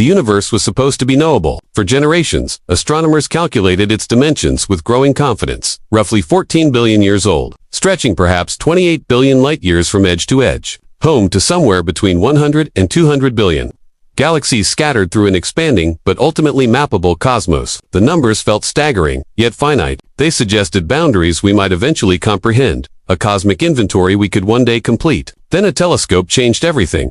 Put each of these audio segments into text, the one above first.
The universe was supposed to be knowable. For generations, astronomers calculated its dimensions with growing confidence, roughly 14 billion years old, stretching perhaps 28 billion light-years from edge to edge, home to somewhere between 100 and 200 billion. Galaxies scattered through an expanding, but ultimately mappable cosmos. The numbers felt staggering, yet finite. They suggested boundaries we might eventually comprehend, a cosmic inventory we could one day complete. Then a telescope changed everything.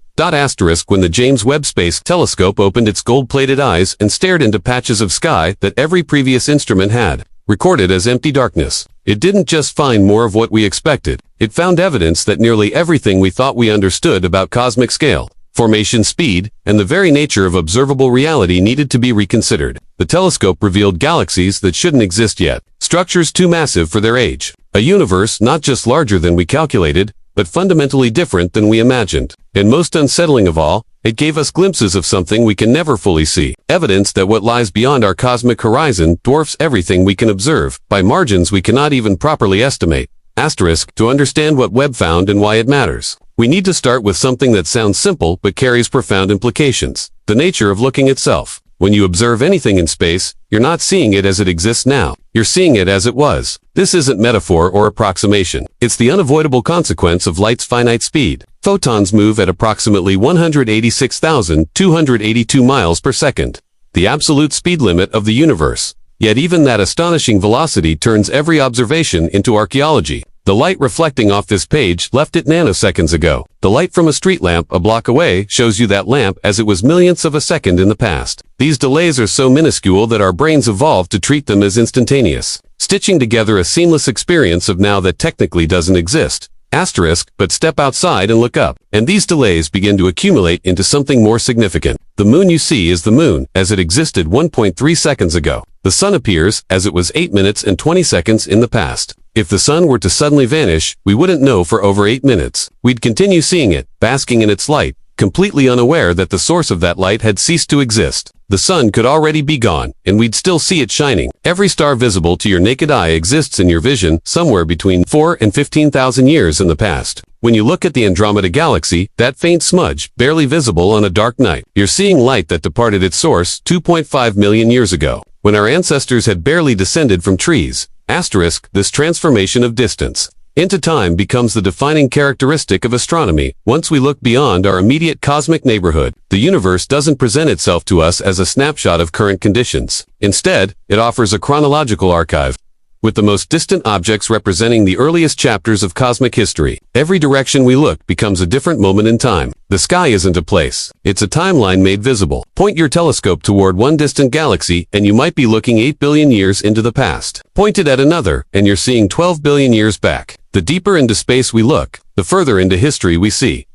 When the James Webb Space Telescope opened its gold-plated eyes and stared into patches of sky that every previous instrument had recorded as empty darkness. It didn't just find more of what we expected. It found evidence that nearly everything we thought we understood about cosmic scale, formation speed, and the very nature of observable reality needed to be reconsidered. The telescope revealed galaxies that shouldn't exist yet, structures too massive for their age, a universe not just larger than we calculated, but fundamentally different than we imagined. And most unsettling of all, it gave us glimpses of something we can never fully see, evidence that what lies beyond our cosmic horizon dwarfs everything we can observe, by margins we cannot even properly estimate. To understand what Webb found and why it matters, we need to start with something that sounds simple but carries profound implications: the nature of looking itself. When you observe anything in space, you're not seeing it as it exists now. You're seeing it as it was. This isn't metaphor or approximation. It's the unavoidable consequence of light's finite speed. Photons move at approximately 186,282 miles per second, the absolute speed limit of the universe. Yet even that astonishing velocity turns every observation into archaeology. The light reflecting off this page left it nanoseconds ago. The light from a street lamp a block away shows you that lamp as it was millionths of a second in the past. These delays are so minuscule that our brains evolved to treat them as instantaneous, stitching together a seamless experience of now that technically doesn't exist. But step outside and look up, and these delays begin to accumulate into something more significant. The moon you see is the moon as it existed 1.3 seconds ago. The sun appears as it was 8 minutes and 20 seconds in the past. If the sun were to suddenly vanish, we wouldn't know for over 8 minutes. We'd continue seeing it, basking in its light, completely unaware that the source of that light had ceased to exist. The sun could already be gone, and we'd still see it shining. Every star visible to your naked eye exists in your vision somewhere between 4 and 15,000 years in the past. When you look at the Andromeda galaxy, that faint smudge, barely visible on a dark night, you're seeing light that departed its source 2.5 million years ago, when our ancestors had barely descended from trees. This transformation of distance into time becomes the defining characteristic of astronomy. Once we look beyond our immediate cosmic neighborhood, the universe doesn't present itself to us as a snapshot of current conditions. Instead, it offers a chronological archive, with the most distant objects representing the earliest chapters of cosmic history. Every direction we look becomes a different moment in time. The sky isn't a place, it's a timeline made visible. Point your telescope toward one distant galaxy and you might be looking 8 billion years into the past. Point it at another and you're seeing 12 billion years back. The deeper into space we look, the further into history we see.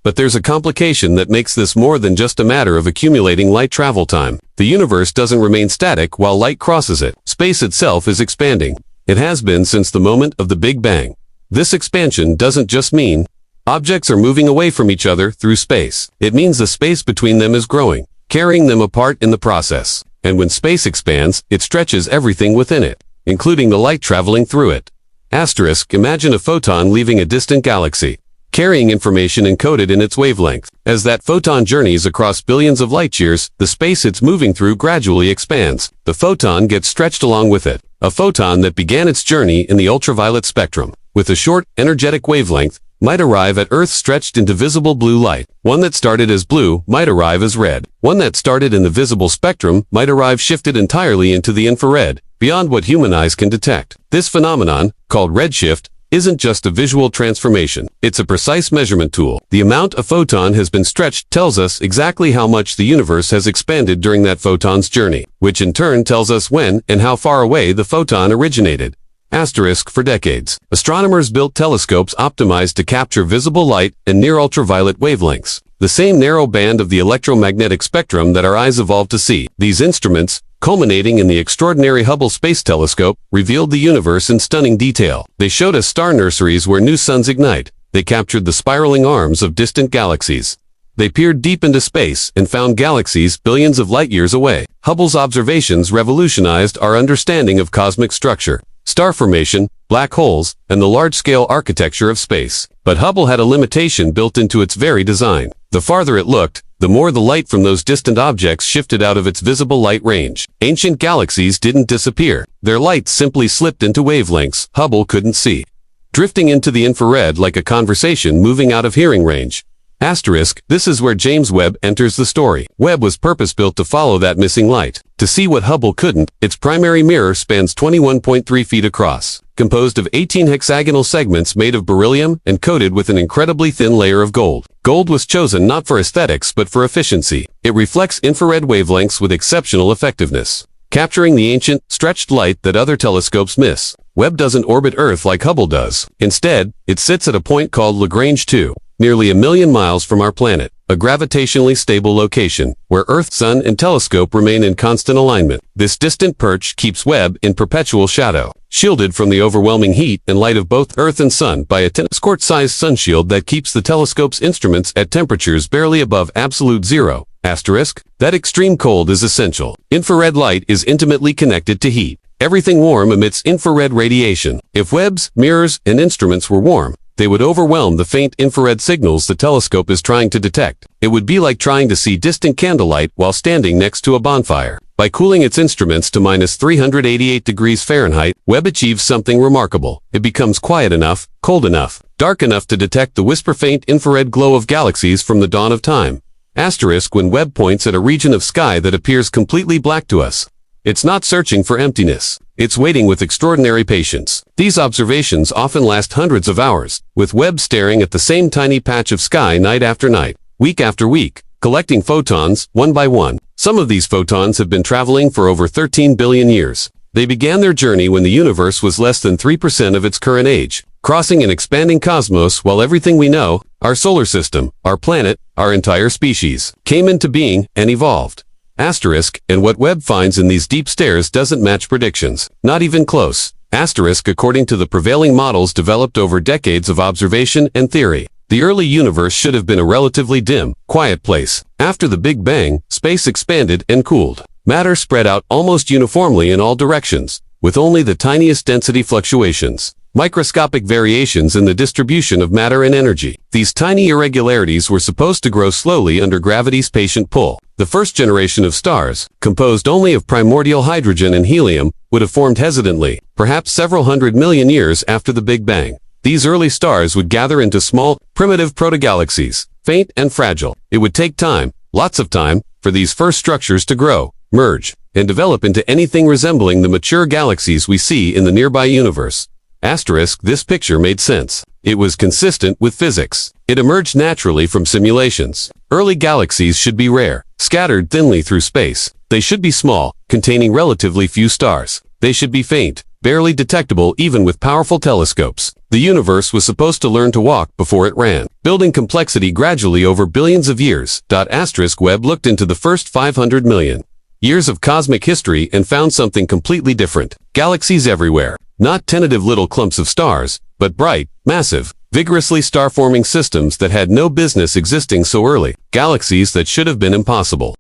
But there's a complication that makes this more than just a matter of accumulating light travel time. The universe doesn't remain static while light crosses it. Space itself is expanding. It has been since the moment of the Big Bang. This expansion doesn't just mean objects are moving away from each other through space. It means the space between them is growing, carrying them apart in the process. And when space expands, it stretches everything within it, including the light traveling through it. Imagine a photon leaving a distant galaxy, carrying information encoded in its wavelength. As that photon journeys across billions of light-years, the space it's moving through gradually expands. The photon gets stretched along with it. A photon that began its journey in the ultraviolet spectrum, with a short, energetic wavelength, might arrive at Earth stretched into visible blue light. One that started as blue might arrive as red. One that started in the visible spectrum might arrive shifted entirely into the infrared, beyond what human eyes can detect. This phenomenon, called redshift, isn't just a visual transformation. It's a precise measurement tool. The amount a photon has been stretched tells us exactly how much the universe has expanded during that photon's journey, which in turn tells us when and how far away the photon originated. For decades, astronomers built telescopes optimized to capture visible light and near-ultraviolet wavelengths, the same narrow band of the electromagnetic spectrum that our eyes evolved to see. These instruments, culminating in the extraordinary Hubble Space Telescope, revealed the universe in stunning detail. They showed us star nurseries where new suns ignite. They captured the spiraling arms of distant galaxies. They peered deep into space and found galaxies billions of light-years away. Hubble's observations revolutionized our understanding of cosmic structure, star formation, black holes, and the large-scale architecture of space. But Hubble had a limitation built into its very design. The farther it looked, the more the light from those distant objects shifted out of its visible light range. Ancient galaxies didn't disappear. Their light simply slipped into wavelengths Hubble couldn't see, drifting into the infrared like a conversation moving out of hearing range. Asterisk, this is where James Webb enters the story. Webb was purpose-built to follow that missing light. To see what Hubble couldn't, its primary mirror spans 21.3 feet across, composed of 18 hexagonal segments made of beryllium and coated with an incredibly thin layer of gold. Gold was chosen not for aesthetics but for efficiency. It reflects infrared wavelengths with exceptional effectiveness, capturing the ancient, stretched light that other telescopes miss. Webb doesn't orbit Earth like Hubble does. Instead, it sits at a point called Lagrange 2, nearly 1,000,000 miles from our planet, a gravitationally stable location, where Earth, Sun, and telescope remain in constant alignment. This distant perch keeps Webb in perpetual shadow, shielded from the overwhelming heat and light of both Earth and Sun by a tennis court-sized sunshield that keeps the telescope's instruments at temperatures barely above absolute zero. Asterisk, that extreme cold is essential. Infrared light is intimately connected to heat. Everything warm emits infrared radiation. If Webb's, mirrors, and instruments were warm, they would overwhelm the faint infrared signals the telescope is trying to detect. It would be like trying to see distant candlelight while standing next to a bonfire. By cooling its instruments to -388 degrees Fahrenheit, Webb achieves something remarkable. It becomes quiet enough, cold enough, dark enough to detect the whisper-faint infrared glow of galaxies from the dawn of time. Asterisk, when Webb points at a region of sky that appears completely black to us, it's not searching for emptiness. It's waiting with extraordinary patience. These observations often last hundreds of hours, with Webb staring at the same tiny patch of sky night after night, week after week, collecting photons, one by one. Some of these photons have been traveling for over 13 billion years. They began their journey when the universe was less than 3% of its current age, crossing an expanding cosmos while everything we know, our solar system, our planet, our entire species, came into being and evolved. Asterisk, and what Webb finds in these deep stares doesn't match predictions. Not even close. Asterisk, according to the prevailing models developed over decades of observation and theory, the early universe should have been a relatively dim, quiet place. After the Big Bang, space expanded and cooled. Matter spread out almost uniformly in all directions, with only the tiniest density fluctuations, microscopic variations in the distribution of matter and energy. These tiny irregularities were supposed to grow slowly under gravity's patient pull. The first generation of stars, composed only of primordial hydrogen and helium, would have formed hesitantly, perhaps several 100 million years after the Big Bang. These early stars would gather into small, primitive protogalaxies, faint and fragile. It would take time, lots of time, for these first structures to grow, merge, and develop into anything resembling the mature galaxies we see in the nearby universe. Asterisk, this picture made sense. It was consistent with physics. It emerged naturally from simulations. Early galaxies should be rare, scattered thinly through space. They should be small, containing relatively few stars. They should be faint, barely detectable even with powerful telescopes. The universe was supposed to learn to walk before it ran, building complexity gradually over billions of years. Asterisk, Webb looked into the first 500 million years of cosmic history and found something completely different. Galaxies everywhere. Not tentative little clumps of stars, but bright, massive, vigorously star-forming systems that had no business existing so early. Galaxies that should have been impossible.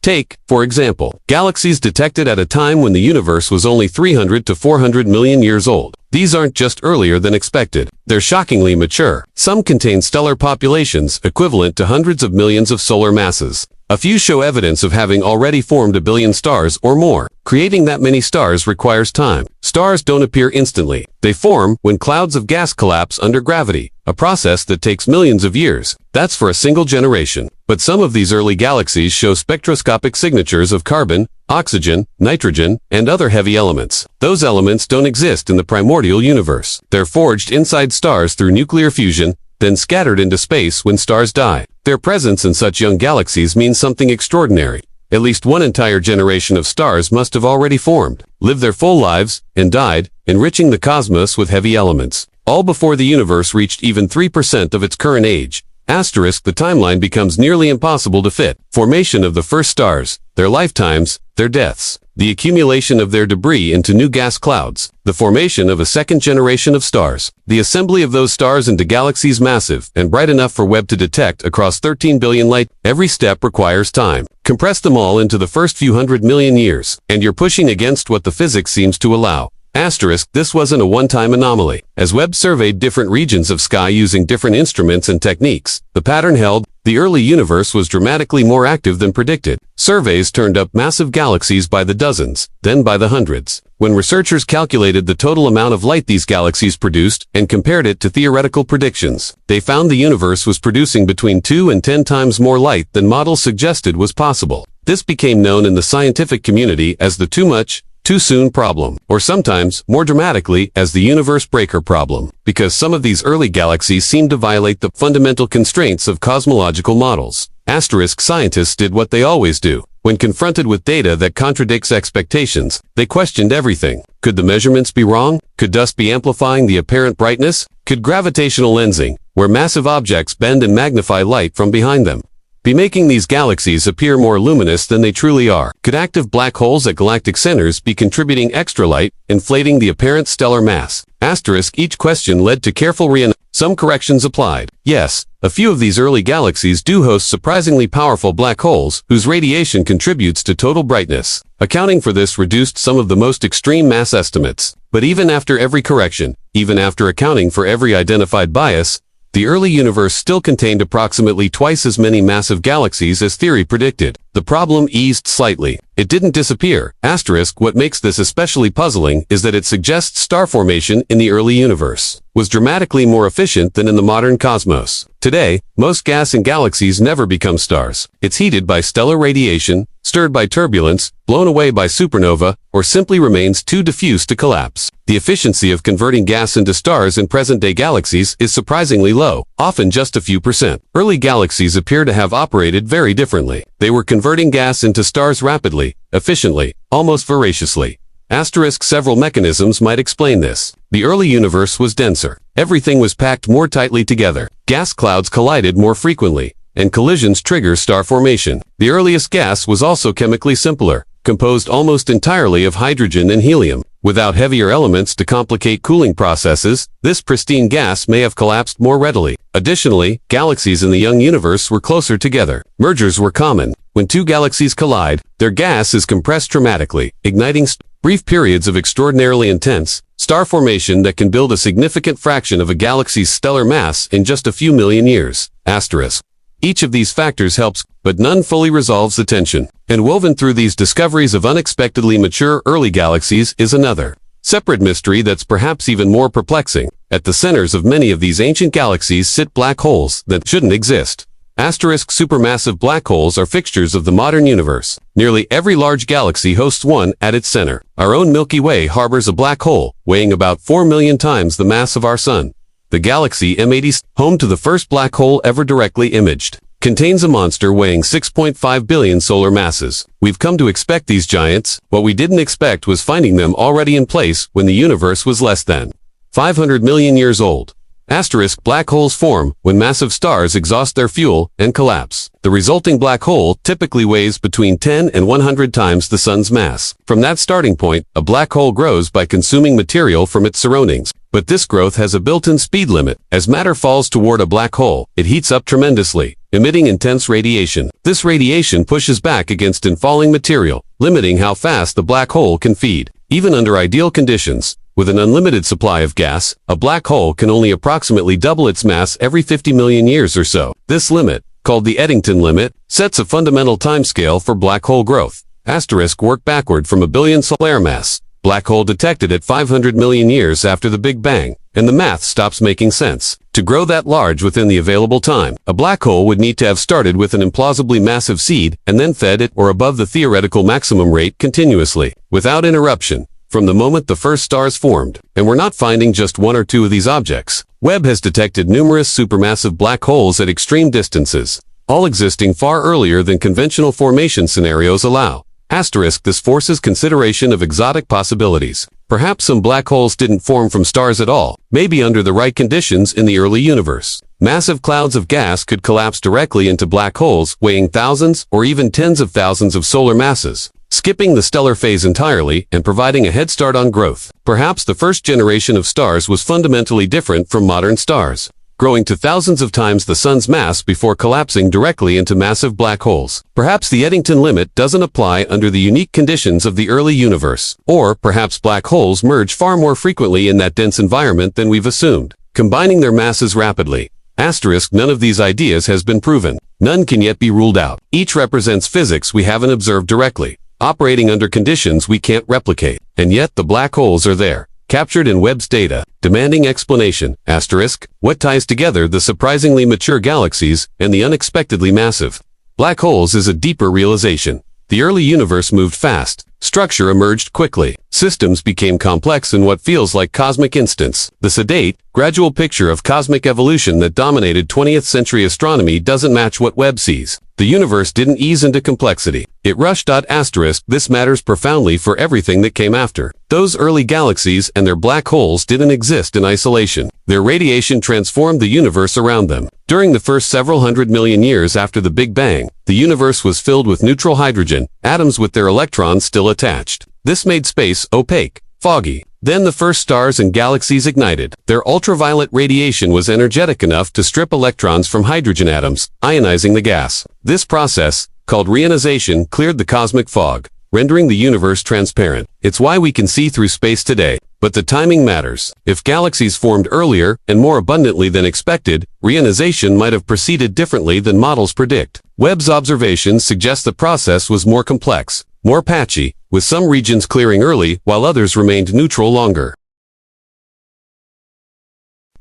Take, for example, galaxies detected at a time when the universe was only 300 to 400 million years old. These aren't just earlier than expected. They're shockingly mature. Some contain stellar populations equivalent to hundreds of millions of solar masses. A few show evidence of having already formed 1 billion stars or more. Creating that many stars requires time. Stars don't appear instantly. They form when clouds of gas collapse under gravity, a process that takes millions of years. That's for a single generation. But some of these early galaxies show spectroscopic signatures of carbon, oxygen, nitrogen, and other heavy elements. Those elements don't exist in the primordial universe. They're forged inside stars through nuclear fusion, then scattered into space when stars die. Their presence in such young galaxies means something extraordinary. At least one entire generation of stars must have already formed, lived their full lives, and died, enriching the cosmos with heavy elements, all before the universe reached even 3% of its current age. Asterisk, the timeline becomes nearly impossible to fit. Formation of the first stars, their lifetimes, their deaths, the accumulation of their debris into new gas clouds, the formation of a second generation of stars, the assembly of those stars into galaxies massive and bright enough for Webb to detect across 13 billion light. Every step requires time. Compress them all into the first few 100 million years, and you're pushing against what the physics seems to allow. Asterisk, this wasn't a one-time anomaly. As Webb surveyed different regions of sky using different instruments and techniques, the pattern held. The early universe was dramatically more active than predicted. Surveys turned up massive galaxies by the dozens, then by the hundreds. When researchers calculated the total amount of light these galaxies produced and compared it to theoretical predictions, they found the universe was producing between 2 and 10 times more light than models suggested was possible. This became known in the scientific community as the too much, too soon problem, or sometimes, more dramatically, as the universe breaker problem, because some of these early galaxies seemed to violate the fundamental constraints of cosmological models. Asterisk, scientists did what they always do. When confronted with data that contradicts expectations, they questioned everything. Could the measurements be wrong? Could dust be amplifying the apparent brightness? Could gravitational lensing, where massive objects bend and magnify light from behind them, be making these galaxies appear more luminous than they truly are? Could active black holes at galactic centers be contributing extra light, inflating the apparent stellar mass? Asterisk, each question led to careful some corrections applied. Yes, a few of these early galaxies do host surprisingly powerful black holes, whose radiation contributes to total brightness. Accounting for this reduced some of the most extreme mass estimates. But even after every correction, even after accounting for every identified bias, the early universe still contained approximately twice as many massive galaxies as theory predicted. The problem eased slightly. It didn't disappear. Asterisk, what makes this especially puzzling is that it suggests star formation in the early universe was dramatically more efficient than in the modern cosmos. Today, most gas in galaxies never become stars. It's heated by stellar radiation, stirred by turbulence, blown away by supernova, or simply remains too diffuse to collapse. The efficiency of converting gas into stars in present-day galaxies is surprisingly low, often just a few percent. Early galaxies appear to have operated very differently. They were converting gas into stars rapidly, efficiently, almost voraciously. Asterisk, several mechanisms might explain this. The early universe was denser. Everything was packed more tightly together. Gas clouds collided more frequently, and collisions trigger star formation. The earliest gas was also chemically simpler, composed almost entirely of hydrogen and helium. Without heavier elements to complicate cooling processes, this pristine gas may have collapsed more readily. Additionally, galaxies in the young universe were closer together. Mergers were common. When two galaxies collide, their gas is compressed dramatically, igniting brief periods of extraordinarily intense star formation that can build a significant fraction of a galaxy's stellar mass in just a few million years. Asterisk. Each of these factors helps, but none fully resolves the tension. And woven through these discoveries of unexpectedly mature early galaxies is another separate mystery that's perhaps even more perplexing. At the centers of many of these ancient galaxies sit black holes that shouldn't exist. Asterisk, supermassive black holes are fixtures of the modern universe. Nearly every large galaxy hosts one at its center. Our own Milky Way harbors a black hole, weighing about 4 million times the mass of our Sun. The galaxy M80, home to the first black hole ever directly imaged, contains a monster weighing 6.5 billion solar masses. We've come to expect these giants. What we didn't expect was finding them already in place when the universe was less than 500 million years old. Asterisk, black holes form when massive stars exhaust their fuel and collapse. The resulting black hole typically weighs between 10 and 100 times the Sun's mass. From that starting point, a black hole grows by consuming material from its surroundings. But this growth has a built-in speed limit. As matter falls toward a black hole, it heats up tremendously, emitting intense radiation. This radiation pushes back against infalling material, limiting how fast the black hole can feed. Even under ideal conditions, with an unlimited supply of gas, a black hole can only approximately double its mass every 50 million years or so. This limit, called the Eddington limit, sets a fundamental timescale for black hole growth. Asterisk, work backward from a billion solar mass. Black hole detected at 500 million years after the Big Bang, and the math stops making sense. To grow that large within the available time, a black hole would need to have started with an implausibly massive seed and then fed it or above the theoretical maximum rate continuously, without interruption, from the moment the first stars formed. And we're not finding just one or two of these objects. Webb has detected numerous supermassive black holes at extreme distances, all existing far earlier than conventional formation scenarios allow. Asterisk, this forces consideration of exotic possibilities. Perhaps some black holes didn't form from stars at all, maybe under the right conditions in the early universe. Massive clouds of gas could collapse directly into black holes weighing thousands or even tens of thousands of solar masses, skipping the stellar phase entirely and providing a head start on growth. Perhaps the first generation of stars was fundamentally different from modern stars. growing to thousands of times the sun's mass before collapsing directly into massive black holes. Perhaps the Eddington limit doesn't apply under the unique conditions of the early universe. Or perhaps black holes merge far more frequently in that dense environment than we've assumed, combining their masses rapidly. Asterisk, none of these ideas has been proven. None can yet be ruled out. Each represents physics we haven't observed directly, operating under conditions we can't replicate. And yet the black holes are there, captured in Webb's data, demanding explanation. Asterisk, what ties together the surprisingly mature galaxies and the unexpectedly massive black holes is a deeper realization. The early universe moved fast. Structure emerged quickly. Systems became complex in what feels like cosmic instants. The sedate, gradual picture of cosmic evolution that dominated 20th century astronomy doesn't match what Webb sees. The universe didn't ease into complexity. It rushed. Asterisk, this matters profoundly for everything that came after. Those early galaxies and their black holes didn't exist in isolation. Their radiation transformed the universe around them. During the first several hundred million years after the Big Bang, the universe was filled with neutral hydrogen, atoms with their electrons still attached. This made space opaque, foggy. Then the first stars and galaxies ignited. Their ultraviolet radiation was energetic enough to strip electrons from hydrogen atoms, ionizing the gas. This process, called reionization, cleared the cosmic fog, rendering the universe transparent. It's why we can see through space today. But the timing matters. If galaxies formed earlier and more abundantly than expected, reionization might have proceeded differently than models predict. Webb's observations suggest the process was more complex, more patchy, with some regions clearing early while others remained neutral longer.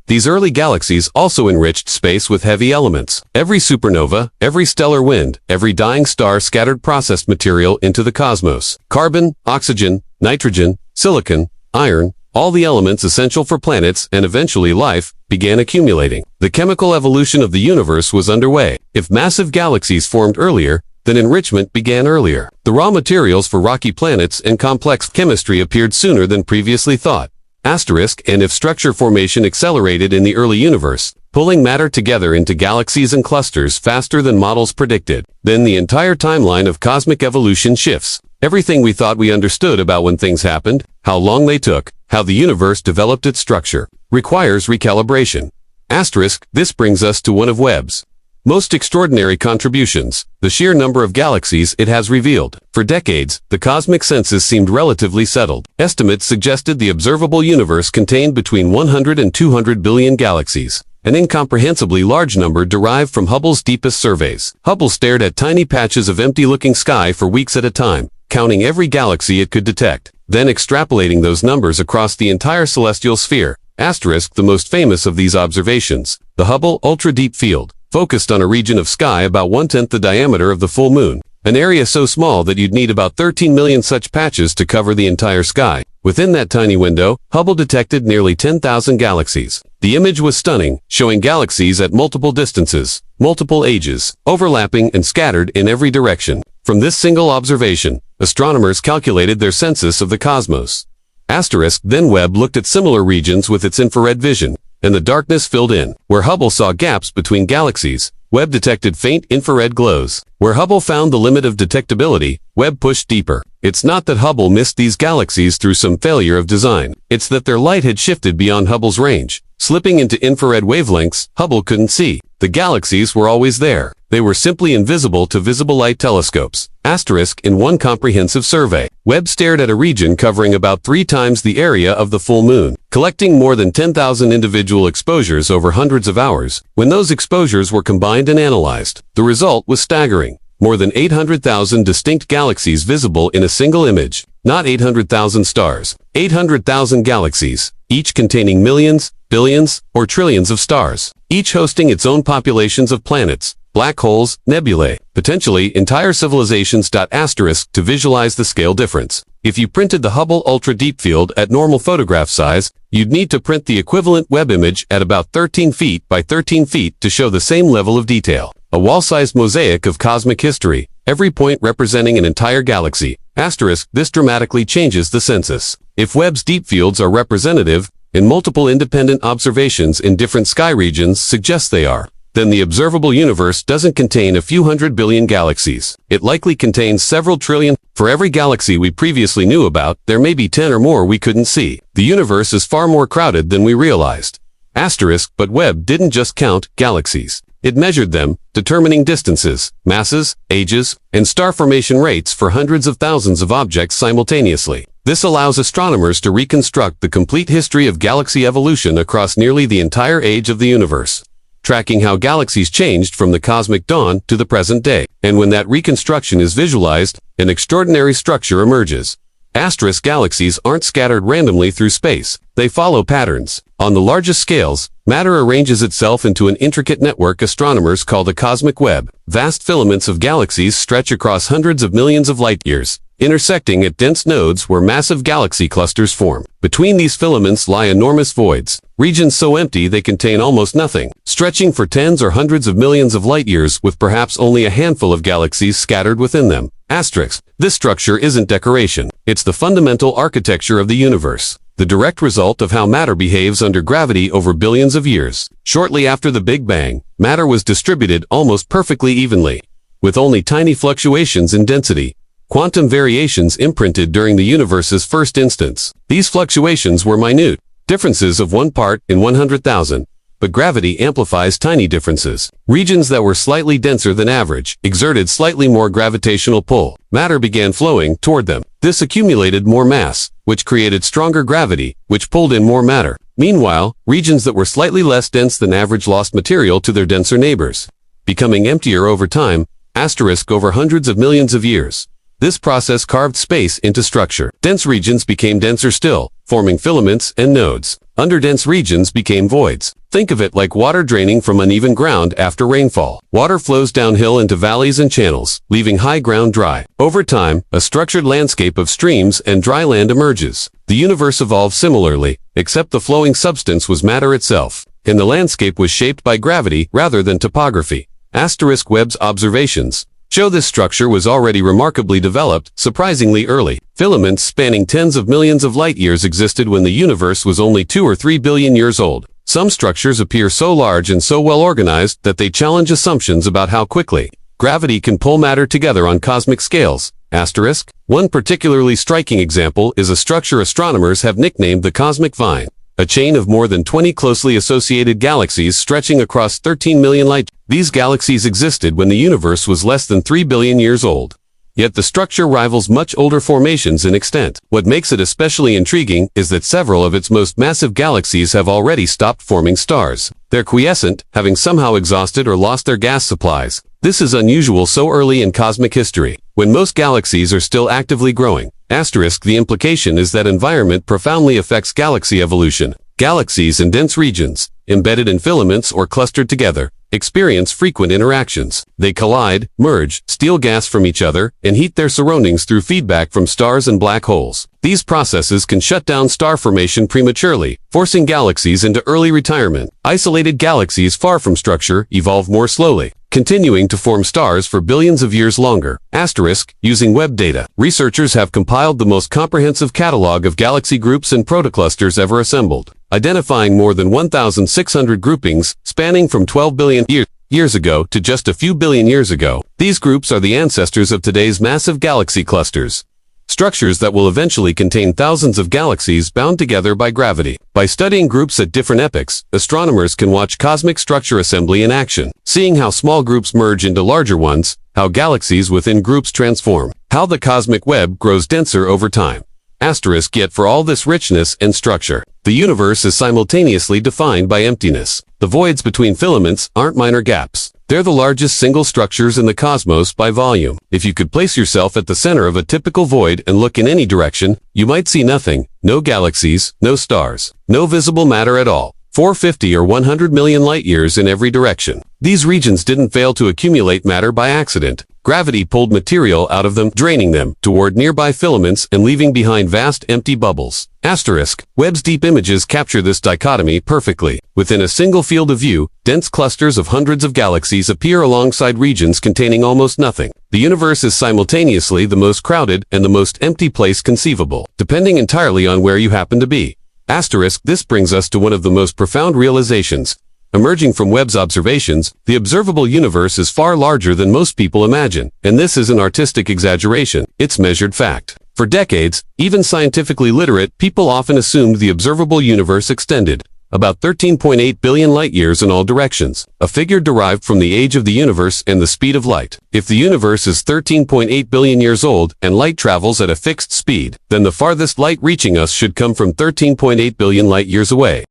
These early galaxies also enriched space with heavy elements. Every supernova, every stellar wind, every dying star scattered processed material into the cosmos. Carbon, oxygen, nitrogen, silicon, iron, all the elements essential for planets and eventually life, began accumulating. The chemical evolution of the universe was underway. If massive galaxies formed earlier, then enrichment began earlier. The raw materials for rocky planets and complex chemistry appeared sooner than previously thought. Asterisk, and if structure formation accelerated in the early universe, pulling matter together into galaxies and clusters faster than models predicted, then the entire timeline of cosmic evolution shifts. Everything we thought we understood about when things happened, how long they took, how the universe developed its structure, requires recalibration. Asterisk, this brings us to one of Webb's most extraordinary contributions, the sheer number of galaxies it has revealed. For decades, the cosmic census seemed relatively settled. Estimates suggested the observable universe contained between 100 and 200 billion galaxies, an incomprehensibly large number derived from Hubble's deepest surveys. Hubble stared at tiny patches of empty-looking sky for weeks at a time, counting every galaxy it could detect, then extrapolating those numbers across the entire celestial sphere. Asterisk, the most famous of these observations, the Hubble Ultra-Deep Field, focused on a region of sky about 1/10 the diameter of the full moon, an area so small that you'd need about 13 million such patches to cover the entire sky. Within that tiny window, Hubble detected nearly 10,000 galaxies. The image was stunning, showing galaxies at multiple distances, multiple ages, overlapping and scattered in every direction. From this single observation, astronomers calculated their census of the cosmos. Asterisk, then Webb looked at similar regions with its infrared vision, and the darkness filled in. Where Hubble saw gaps between galaxies, Webb detected faint infrared glows. Where Hubble found the limit of detectability, Webb pushed deeper. It's not that Hubble missed these galaxies through some failure of design. It's that their light had shifted beyond Hubble's range, slipping into infrared wavelengths Hubble couldn't see. The galaxies were always there. They were simply invisible to visible light telescopes. Asterisk, in one comprehensive survey, Webb stared at a region covering about 3 times the area of the full moon, collecting more than 10,000 individual exposures over hundreds of hours. When those exposures were combined and analyzed, the result was staggering. More than 800,000 distinct galaxies visible in a single image. Not 800,000 stars, 800,000 galaxies, each containing millions, billions, or trillions of stars, each hosting its own populations of planets, black holes, nebulae, potentially entire civilizations. Asterisk, to visualize the scale difference. If you printed the Hubble Ultra-Deep Field at normal photograph size, you'd need to print the equivalent Webb image at about 13 feet by 13 feet to show the same level of detail. A wall-sized mosaic of cosmic history, every point representing an entire galaxy. Asterisk, this dramatically changes the census. If Webb's deep fields are representative, and multiple independent observations in different sky regions suggest they are, then the observable universe doesn't contain a few hundred billion galaxies. It likely contains several trillion. For every galaxy we previously knew about, there may be 10 or more we couldn't see. The universe is far more crowded than we realized. Asterisk, but Webb didn't just count galaxies. It measured them, determining distances, masses, ages, and star formation rates for hundreds of thousands of objects simultaneously. This allows astronomers to reconstruct the complete history of galaxy evolution across nearly the entire age of the universe, tracking how galaxies changed from the cosmic dawn to the present day. And when that reconstruction is visualized, an extraordinary structure emerges. Asterisk, galaxies aren't scattered randomly through space. They follow patterns. On the largest scales, matter arranges itself into an intricate network astronomers call the cosmic web. Vast filaments of galaxies stretch across hundreds of millions of light-years, intersecting at dense nodes where massive galaxy clusters form. Between these filaments lie enormous voids, regions so empty they contain almost nothing, stretching for tens or hundreds of millions of light-years with perhaps only a handful of galaxies scattered within them. Asterisk. This structure isn't decoration. It's the fundamental architecture of the universe, the direct result of how matter behaves under gravity over billions of years. Shortly after the Big Bang, matter was distributed almost perfectly evenly, with only tiny fluctuations in density, quantum variations imprinted during the universe's first instance. These fluctuations were minute, differences of 1 part in 100,000. But gravity amplifies tiny differences. Regions that were slightly denser than average exerted slightly more gravitational pull. Matter began flowing toward them. This accumulated more mass, which created stronger gravity, which pulled in more matter. Meanwhile, regions that were slightly less dense than average lost material to their denser neighbors, becoming emptier over time, asterisk over hundreds of millions of years. This process carved space into structure. Dense regions became denser still, forming filaments and nodes. Underdense regions became voids. Think of it like water draining from uneven ground after rainfall. Water flows downhill into valleys and channels, leaving high ground dry. Over time, a structured landscape of streams and dry land emerges. The universe evolved similarly, except the flowing substance was matter itself, and the landscape was shaped by gravity rather than topography. Asterisk. Webb's observations show this structure was already remarkably developed, surprisingly early. Filaments spanning tens of millions of light-years existed when the universe was only 2 or 3 billion years old. Some structures appear so large and so well organized that they challenge assumptions about how quickly gravity can pull matter together on cosmic scales. Asterisk. One particularly striking example is a structure astronomers have nicknamed the cosmic vine, a chain of more than 20 closely associated galaxies stretching across 13 million light. These galaxies existed when the universe was less than 3 billion years old. Yet the structure rivals much older formations in extent. What makes it especially intriguing is that several of its most massive galaxies have already stopped forming stars. They're quiescent, having somehow exhausted or lost their gas supplies. This is unusual so early in cosmic history, when most galaxies are still actively growing. Asterisk. The implication is that environment profoundly affects galaxy evolution. Galaxies in dense regions, embedded in filaments or clustered together, experience frequent interactions. They collide, merge, steal gas from each other, and heat their surroundings through feedback from stars and black holes. These processes can shut down star formation prematurely, forcing galaxies into early retirement. Isolated galaxies far from structure evolve more slowly, continuing to form stars for billions of years longer. Asterisk. Using Webb data, researchers have compiled the most comprehensive catalog of galaxy groups and protoclusters ever assembled, identifying more than 1,600 groupings spanning from 12 billion years ago to just a few billion years ago. These groups are the ancestors of today's massive galaxy clusters, structures that will eventually contain thousands of galaxies bound together by gravity. By studying groups at different epochs, astronomers can watch cosmic structure assembly in action, seeing how small groups merge into larger ones, how galaxies within groups transform, how the cosmic web grows denser over time. Asterisk. Yet for all this richness and structure, the universe is simultaneously defined by emptiness. The voids between filaments aren't minor gaps. They're the largest single structures in the cosmos by volume. If you could place yourself at the center of a typical void and look in any direction, you might see nothing. No galaxies, no stars, no visible matter at all. 450 or 100 million light-years in every direction. These regions didn't fail to accumulate matter by accident. Gravity pulled material out of them, draining them toward nearby filaments and leaving behind vast empty bubbles. Asterisk. Webb's deep images capture this dichotomy perfectly. Within a single field of view, dense clusters of hundreds of galaxies appear alongside regions containing almost nothing. The universe is simultaneously the most crowded and the most empty place conceivable, depending entirely on where you happen to be. Asterisk. This brings us to one of the most profound realizations. Emerging from Webb's observations, the observable universe is far larger than most people imagine, and this isn't artistic exaggeration, it's measured fact. For decades, even scientifically literate people often assumed the observable universe extended about 13.8 billion light-years in all directions, a figure derived from the age of the universe and the speed of light. If the universe is 13.8 billion years old and light travels at a fixed speed, then the farthest light reaching us should come from 13.8 billion light-years away.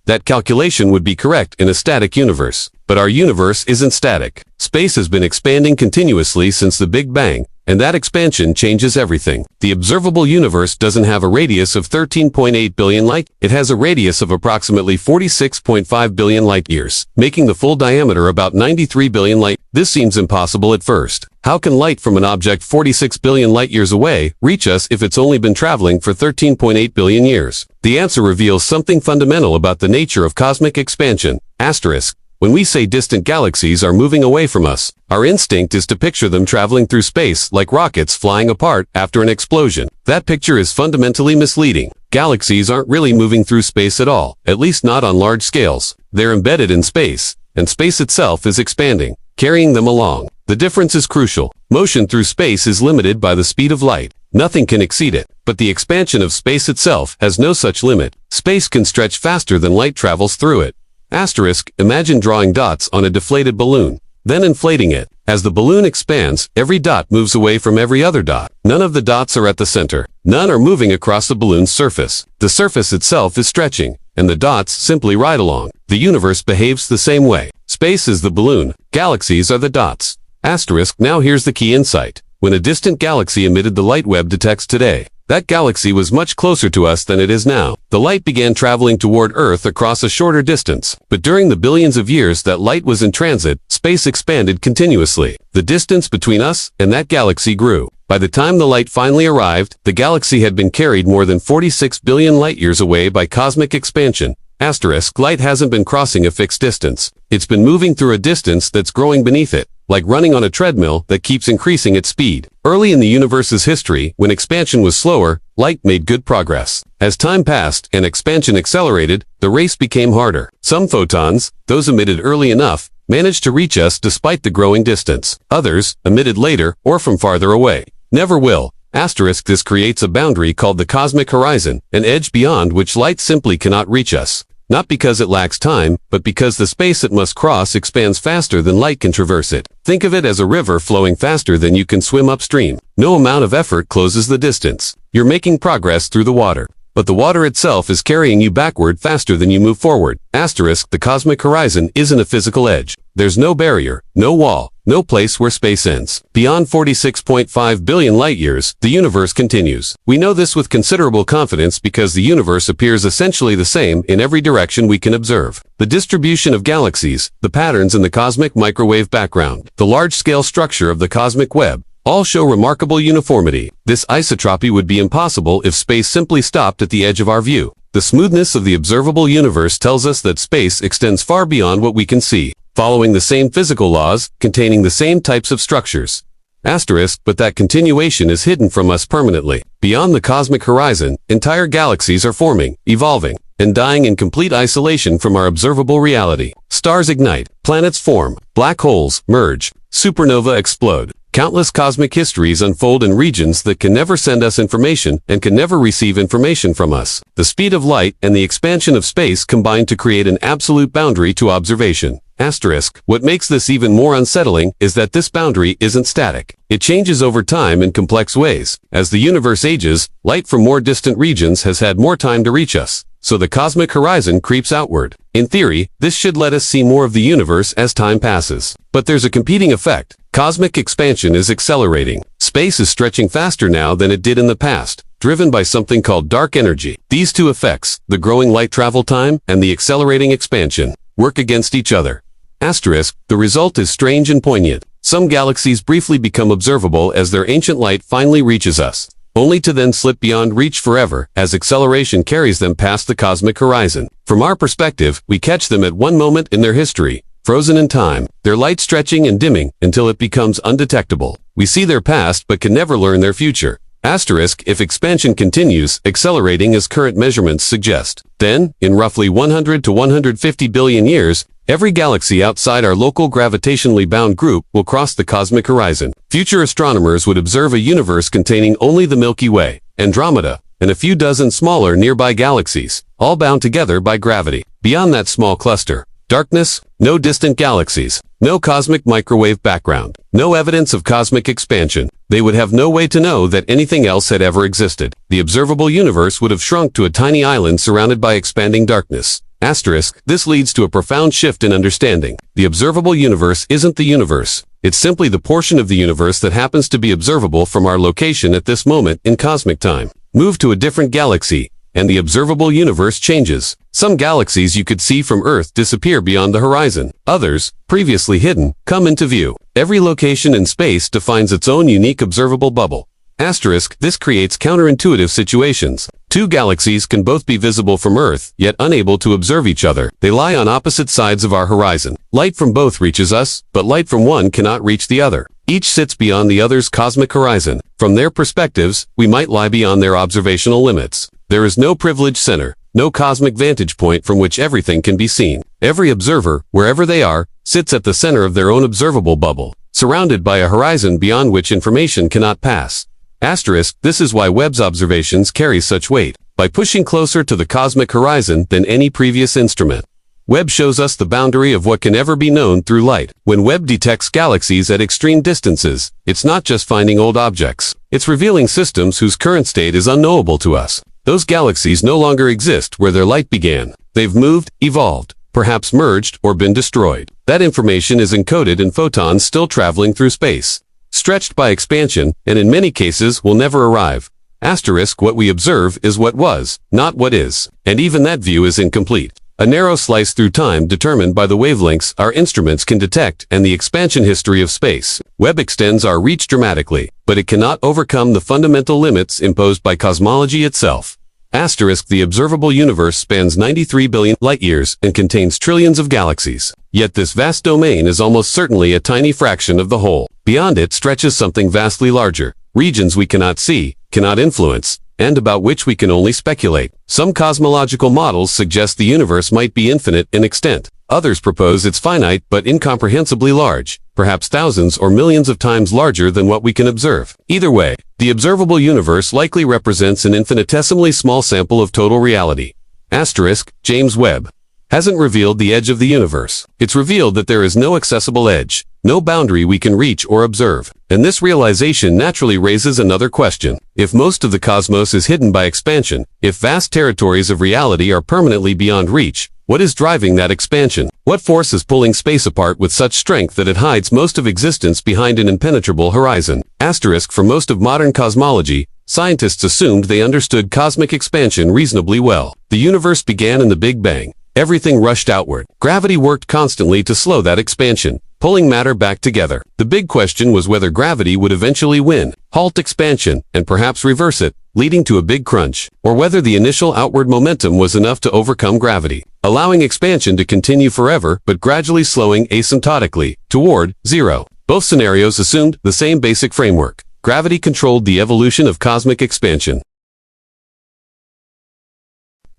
That calculation would be correct in a static universe. But our universe isn't static. Space has been expanding continuously since the Big Bang, and that expansion changes everything. The observable universe doesn't have a radius of 13.8 billion light. It has a radius of approximately 46.5 billion light-years, making the full diameter about 93 billion light. This seems impossible at first. How can light from an object 46 billion light-years away reach us if it's only been traveling for 13.8 billion years? The answer reveals something fundamental about the nature of cosmic expansion. Asterisk. When we say distant galaxies are moving away from us, our instinct is to picture them traveling through space like rockets flying apart after an explosion. That picture is fundamentally misleading. Galaxies aren't really moving through space at all, at least not on large scales. They're embedded in space, and space itself is expanding, carrying them along. The difference is crucial. Motion through space is limited by the speed of light. Nothing can exceed it. But the expansion of space itself has no such limit. Space can stretch faster than light travels through it. Asterisk, imagine drawing dots on a deflated balloon, then inflating it. As the balloon expands, every dot moves away from every other dot. None of the dots are at the center. None are moving across the balloon's surface. The surface itself is stretching, and the dots simply ride along. The universe behaves the same way. Space is the balloon. Galaxies are the dots. Asterisk, now here's the key insight. When a distant galaxy emitted the light Webb detects today, that galaxy was much closer to us than it is now. The light began traveling toward Earth across a shorter distance. But during the billions of years that light was in transit, space expanded continuously. The distance between us and that galaxy grew. By the time the light finally arrived, the galaxy had been carried more than 46 billion light-years away by cosmic expansion. Asterisk, light hasn't been crossing a fixed distance. It's been moving through a distance that's growing beneath it, like running on a treadmill that keeps increasing its speed. Early in the universe's history, when expansion was slower, light made good progress. As time passed and expansion accelerated, the race became harder. Some photons, those emitted early enough, managed to reach us despite the growing distance. Others, emitted later or from farther away, never will. Asterisk, this creates a boundary called the cosmic horizon, an edge beyond which light simply cannot reach us. Not because it lacks time, but because the space it must cross expands faster than light can traverse it. Think of it as a river flowing faster than you can swim upstream. No amount of effort closes the distance. You're making progress through the water, but the water itself is carrying you backward faster than you move forward. Asterisk, the cosmic horizon isn't a physical edge. There's no barrier, no wall, no place where space ends. Beyond 46.5 billion light-years, the universe continues. We know this with considerable confidence because the universe appears essentially the same in every direction we can observe. The distribution of galaxies, the patterns in the cosmic microwave background, the large-scale structure of the cosmic web, all show remarkable uniformity. This isotropy would be impossible if space simply stopped at the edge of our view. The smoothness of the observable universe tells us that space extends far beyond what we can see, following the same physical laws, containing the same types of structures. Asterisk, but that continuation is hidden from us permanently. Beyond the cosmic horizon, entire galaxies are forming, evolving, and dying in complete isolation from our observable reality. Stars ignite, planets form, black holes merge, supernova explode. Countless cosmic histories unfold in regions that can never send us information and can never receive information from us. The speed of light and the expansion of space combine to create an absolute boundary to observation. Asterisk, what makes this even more unsettling is that this boundary isn't static. It changes over time in complex ways. As the universe ages, light from more distant regions has had more time to reach us, so the cosmic horizon creeps outward. In theory, this should let us see more of the universe as time passes. But there's a competing effect. Cosmic expansion is accelerating. Space is stretching faster now than it did in the past, driven by something called dark energy. These two effects, the growing light travel time and the accelerating expansion, work against each other. Asterisk, the result is strange and poignant. Some galaxies briefly become observable as their ancient light finally reaches us, only to then slip beyond reach forever as acceleration carries them past the cosmic horizon. From our perspective, we catch them at one moment in their history, frozen in time, their light stretching and dimming until it becomes undetectable. We see their past but can never learn their future. Asterisk, if expansion continues, accelerating as current measurements suggest, then, in roughly 100 to 150 billion years, every galaxy outside our local gravitationally bound group will cross the cosmic horizon. Future astronomers would observe a universe containing only the Milky Way, Andromeda, and a few dozen smaller nearby galaxies, all bound together by gravity. Beyond that small cluster, darkness, no distant galaxies, no cosmic microwave background, no evidence of cosmic expansion. They would have no way to know that anything else had ever existed. The observable universe would have shrunk to a tiny island surrounded by expanding darkness. Asterisk, this leads to a profound shift in understanding. The observable universe isn't the universe. It's simply the portion of the universe that happens to be observable from our location at this moment in cosmic time. Move to a different galaxy, and the observable universe changes. Some galaxies you could see from Earth disappear beyond the horizon. Others, previously hidden, come into view. Every location in space defines its own unique observable bubble. Asterisk, this creates counterintuitive situations. Two galaxies can both be visible from Earth, yet unable to observe each other. They lie on opposite sides of our horizon. Light from both reaches us, but light from one cannot reach the other. Each sits beyond the other's cosmic horizon. From their perspectives, we might lie beyond their observational limits. There is no privileged center, no cosmic vantage point from which everything can be seen. Every observer, wherever they are, sits at the center of their own observable bubble, surrounded by a horizon beyond which information cannot pass. Asterisk, this is why Webb's observations carry such weight. By pushing closer to the cosmic horizon than any previous instrument, Webb shows us the boundary of what can ever be known through light. When Webb detects galaxies at extreme distances, it's not just finding old objects. It's revealing systems whose current state is unknowable to us. Those galaxies no longer exist where their light began. They've moved, evolved, perhaps merged, or been destroyed. That information is encoded in photons still traveling through space, stretched by expansion, and in many cases will never arrive. Asterisk, what we observe is what was, not what is. And even that view is incomplete. A narrow slice through time determined by the wavelengths our instruments can detect and the expansion history of space. Webb extends our reach dramatically, but it cannot overcome the fundamental limits imposed by cosmology itself. Asterisk, the observable universe spans 93 billion light-years and contains trillions of galaxies. Yet this vast domain is almost certainly a tiny fraction of the whole. Beyond it stretches something vastly larger, regions we cannot see, cannot influence, and about which we can only speculate. Some cosmological models suggest the universe might be infinite in extent. Others propose it's finite but incomprehensibly large, perhaps thousands or millions of times larger than what we can observe. Either way, the observable universe likely represents an infinitesimally small sample of total reality. Asterisk, James Webb hasn't revealed the edge of the universe. It's revealed that there is no accessible edge, no boundary we can reach or observe. And this realization naturally raises another question. If most of the cosmos is hidden by expansion, if vast territories of reality are permanently beyond reach, what is driving that expansion? What force is pulling space apart with such strength that it hides most of existence behind an impenetrable horizon? Asterisk, for most of modern cosmology, scientists assumed they understood cosmic expansion reasonably well. The universe began in the Big Bang. Everything rushed outward. Gravity worked constantly to slow that expansion, pulling matter back together. The big question was whether gravity would eventually win, halt expansion, and perhaps reverse it, leading to a big crunch, or whether the initial outward momentum was enough to overcome gravity, allowing expansion to continue forever but gradually slowing asymptotically toward zero. Both scenarios assumed the same basic framework. Gravity controlled the evolution of cosmic expansion.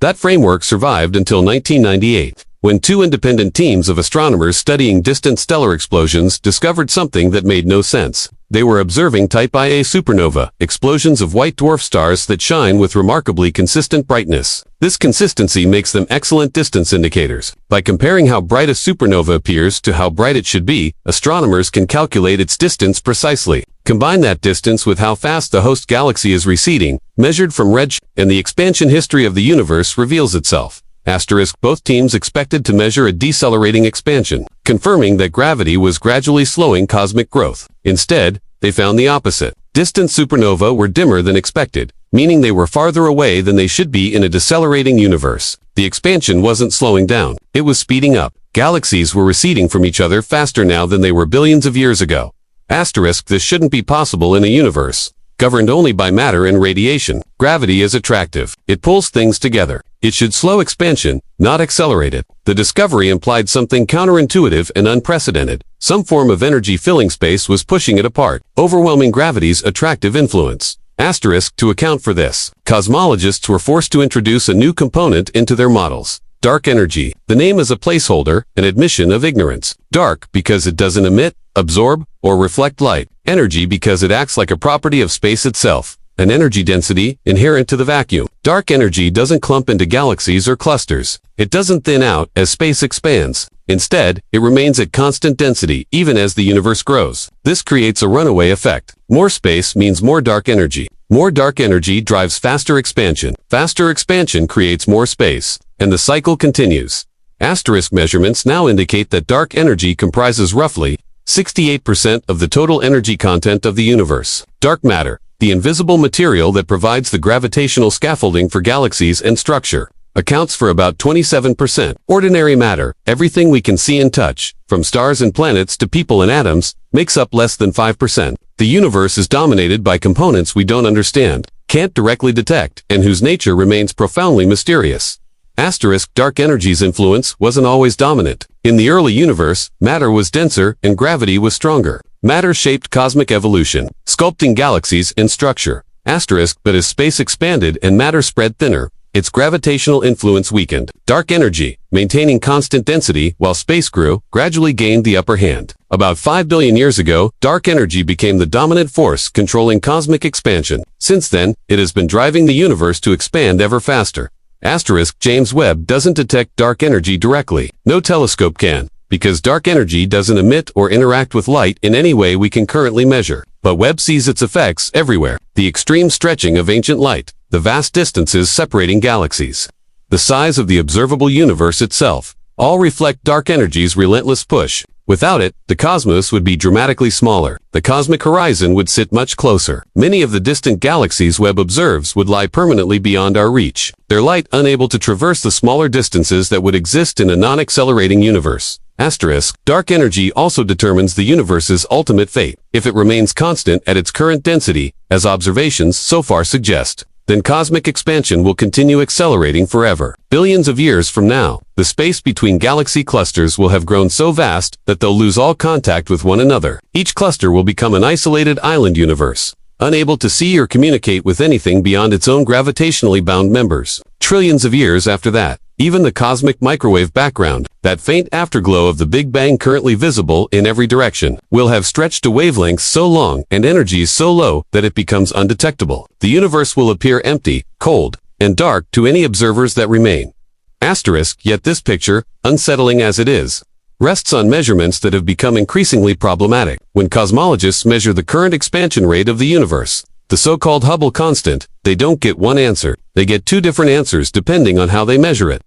That framework survived until 1998, when two independent teams of astronomers studying distant stellar explosions discovered something that made no sense. They were observing Type Ia supernova, explosions of white dwarf stars that shine with remarkably consistent brightness. This consistency makes them excellent distance indicators. By comparing how bright a supernova appears to how bright it should be, astronomers can calculate its distance precisely. Combine that distance with how fast the host galaxy is receding, measured from redshift, and the expansion history of the universe reveals itself. Asterisk, both teams expected to measure a decelerating expansion, confirming that gravity was gradually slowing cosmic growth. Instead, they found the opposite. Distant supernovae were dimmer than expected, meaning they were farther away than they should be in a decelerating universe. The expansion wasn't slowing down, it was speeding up. Galaxies were receding from each other faster now than they were billions of years ago. Asterisk, this shouldn't be possible in a universe governed only by matter and radiation. Gravity is attractive. It pulls things together. It should slow expansion, not accelerate it. The discovery implied something counterintuitive and unprecedented. Some form of energy filling space was pushing it apart, overwhelming gravity's attractive influence. Asterisk, to account for this, cosmologists were forced to introduce a new component into their models. Dark energy. The name is a placeholder, an admission of ignorance. Dark because it doesn't emit, absorb, or reflect light. Energy because it acts like a property of space itself. an energy density inherent to the vacuum. Dark energy doesn't clump into galaxies or clusters. It doesn't thin out as space expands. Instead, it remains at constant density even as the universe grows. This creates a runaway effect. More space means more dark energy. More dark energy drives faster expansion. Faster expansion creates more space. And the cycle continues. Asterisk measurements now indicate that dark energy comprises roughly 68% of the total energy content of the universe. Dark matter, the invisible material that provides the gravitational scaffolding for galaxies and structure, accounts for about 27%. Ordinary matter, everything we can see and touch, from stars and planets to people and atoms, makes up less than 5%. The universe is dominated by components we don't understand, can't directly detect, and whose nature remains profoundly mysterious. Asterisk, dark energy's influence wasn't always dominant. In the early universe, matter was denser and gravity was stronger. Matter shaped cosmic evolution, sculpting galaxies and structure. Asterisk, but as space expanded and matter spread thinner, its gravitational influence weakened. Dark energy, maintaining constant density while space grew, gradually gained the upper hand. About 5 billion years ago, dark energy became the dominant force controlling cosmic expansion. Since then, it has been driving the universe to expand ever faster. Asterisk, James Webb doesn't detect dark energy directly. No telescope can, because dark energy doesn't emit or interact with light in any way we can currently measure. But Webb sees its effects everywhere. The extreme stretching of ancient light, the vast distances separating galaxies, the size of the observable universe itself, all reflect dark energy's relentless push. Without it, the cosmos would be dramatically smaller. The cosmic horizon would sit much closer. Many of the distant galaxies Webb observes would lie permanently beyond our reach, their light unable to traverse the smaller distances that would exist in a non-accelerating universe. Asterisk, dark energy also determines the universe's ultimate fate. If it remains constant at its current density, as observations so far suggest, then cosmic expansion will continue accelerating forever. Billions of years from now, the space between galaxy clusters will have grown so vast that they'll lose all contact with one another. Each cluster will become an isolated island universe, unable to see or communicate with anything beyond its own gravitationally bound members. Trillions of years after that, even the cosmic microwave background, that faint afterglow of the Big Bang currently visible in every direction, will have stretched to wavelengths so long and energies so low that it becomes undetectable. The universe will appear empty, cold, and dark to any observers that remain. Asterisk, yet this picture, unsettling as it is, rests on measurements that have become increasingly problematic. When cosmologists measure the current expansion rate of the universe, the so-called Hubble constant, they don't get one answer. They get two different answers depending on how they measure it.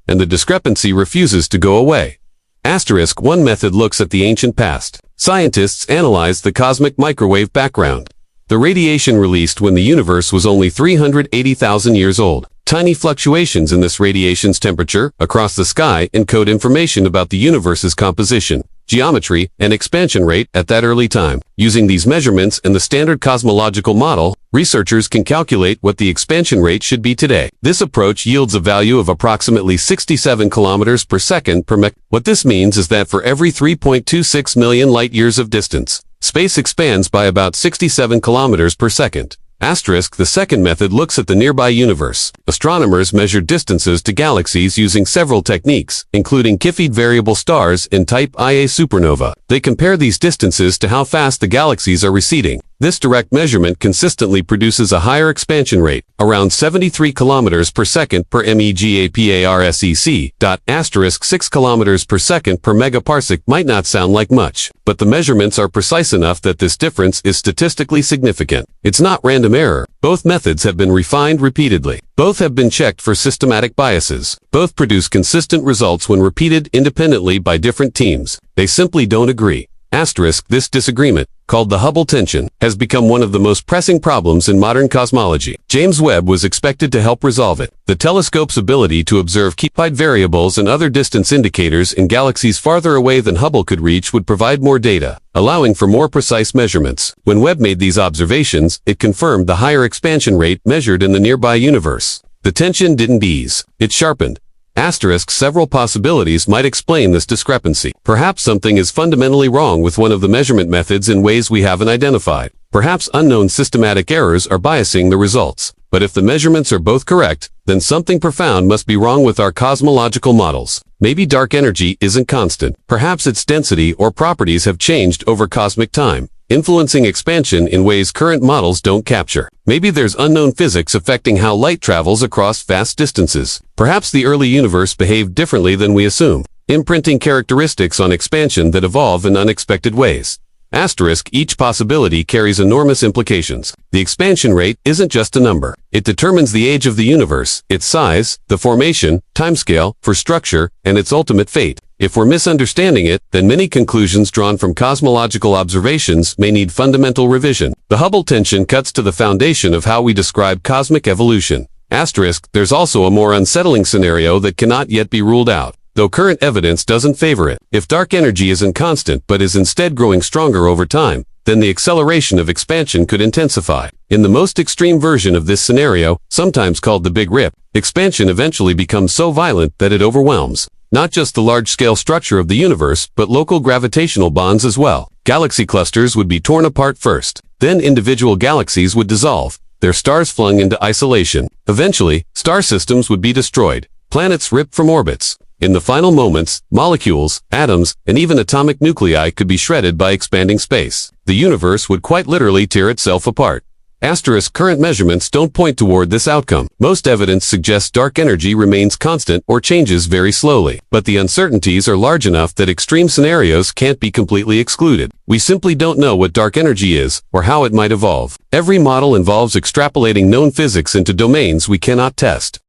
And the discrepancy refuses to go away. Asterisk, one method looks at the ancient past. Scientists analyze the cosmic microwave background, the radiation released when the universe was only 380,000 years old. Tiny fluctuations in this radiation's temperature across the sky encode information about the universe's composition, geometry, and expansion rate at that early time. Using these measurements and the standard cosmological model, researchers can calculate what the expansion rate should be today. This approach yields a value of approximately 67 kilometers per second per mech. What this means is that for every 3.26 million light-years of distance, space expands by about 67 kilometers per second. Asterisk, the second method looks at the nearby universe. Astronomers measure distances to galaxies using several techniques, including Cepheid variable stars and type Ia supernova. They compare these distances to how fast the galaxies are receding. This direct measurement consistently produces a higher expansion rate, around 73 kilometers per second per megaparsec. Asterisk 6 kilometers per second per megaparsec might not sound like much, but the measurements are precise enough that this difference is statistically significant. It's not random error. Both methods have been refined repeatedly. Both have been checked for systematic biases. Both produce consistent results when repeated independently by different teams. They simply don't agree. Asterisk, this disagreement, called the Hubble tension, has become one of the most pressing problems in modern cosmology. James Webb was expected to help resolve it. The telescope's ability to observe Cepheid variables and other distance indicators in galaxies farther away than Hubble could reach would provide more data, allowing for more precise measurements. When Webb made these observations, it confirmed the higher expansion rate measured in the nearby universe. The tension didn't ease. It sharpened. Asterisk, several possibilities might explain this discrepancy. Perhaps something is fundamentally wrong with one of the measurement methods in ways we haven't identified. Perhaps unknown systematic errors are biasing the results. But if the measurements are both correct, then something profound must be wrong with our cosmological models. Maybe dark energy isn't constant. Perhaps its density or properties have changed over cosmic time. influencing expansion in ways current models don't capture. Maybe there's unknown physics affecting how light travels across vast distances. Perhaps the early universe behaved differently than we assume, imprinting characteristics on expansion that evolve in unexpected ways. Asterisk, each possibility carries enormous implications. The expansion rate isn't just a number. It determines the age of the universe, its size, the formation, timescale, for structure, and its ultimate fate. If we're misunderstanding it, then many conclusions drawn from cosmological observations may need fundamental revision. The Hubble tension cuts to the foundation of how we describe cosmic evolution. Asterisk, there's also a more unsettling scenario that cannot yet be ruled out, though current evidence doesn't favor it. If dark energy isn't constant but is instead growing stronger over time, then the acceleration of expansion could intensify. In the most extreme version of this scenario, sometimes called the Big Rip, expansion eventually becomes so violent that it overwhelms not just the large-scale structure of the universe, but local gravitational bonds as well. Galaxy clusters would be torn apart first. Then individual galaxies would dissolve, their stars flung into isolation. Eventually, star systems would be destroyed, planets ripped from orbits. In the final moments, molecules, atoms, and even atomic nuclei could be shredded by expanding space. The universe would quite literally tear itself apart. Asterisk, current measurements don't point toward this outcome. Most evidence suggests dark energy remains constant or changes very slowly, but the uncertainties are large enough that extreme scenarios can't be completely excluded. We simply don't know what dark energy is, or how it might evolve. Every model involves extrapolating known physics into domains we cannot test.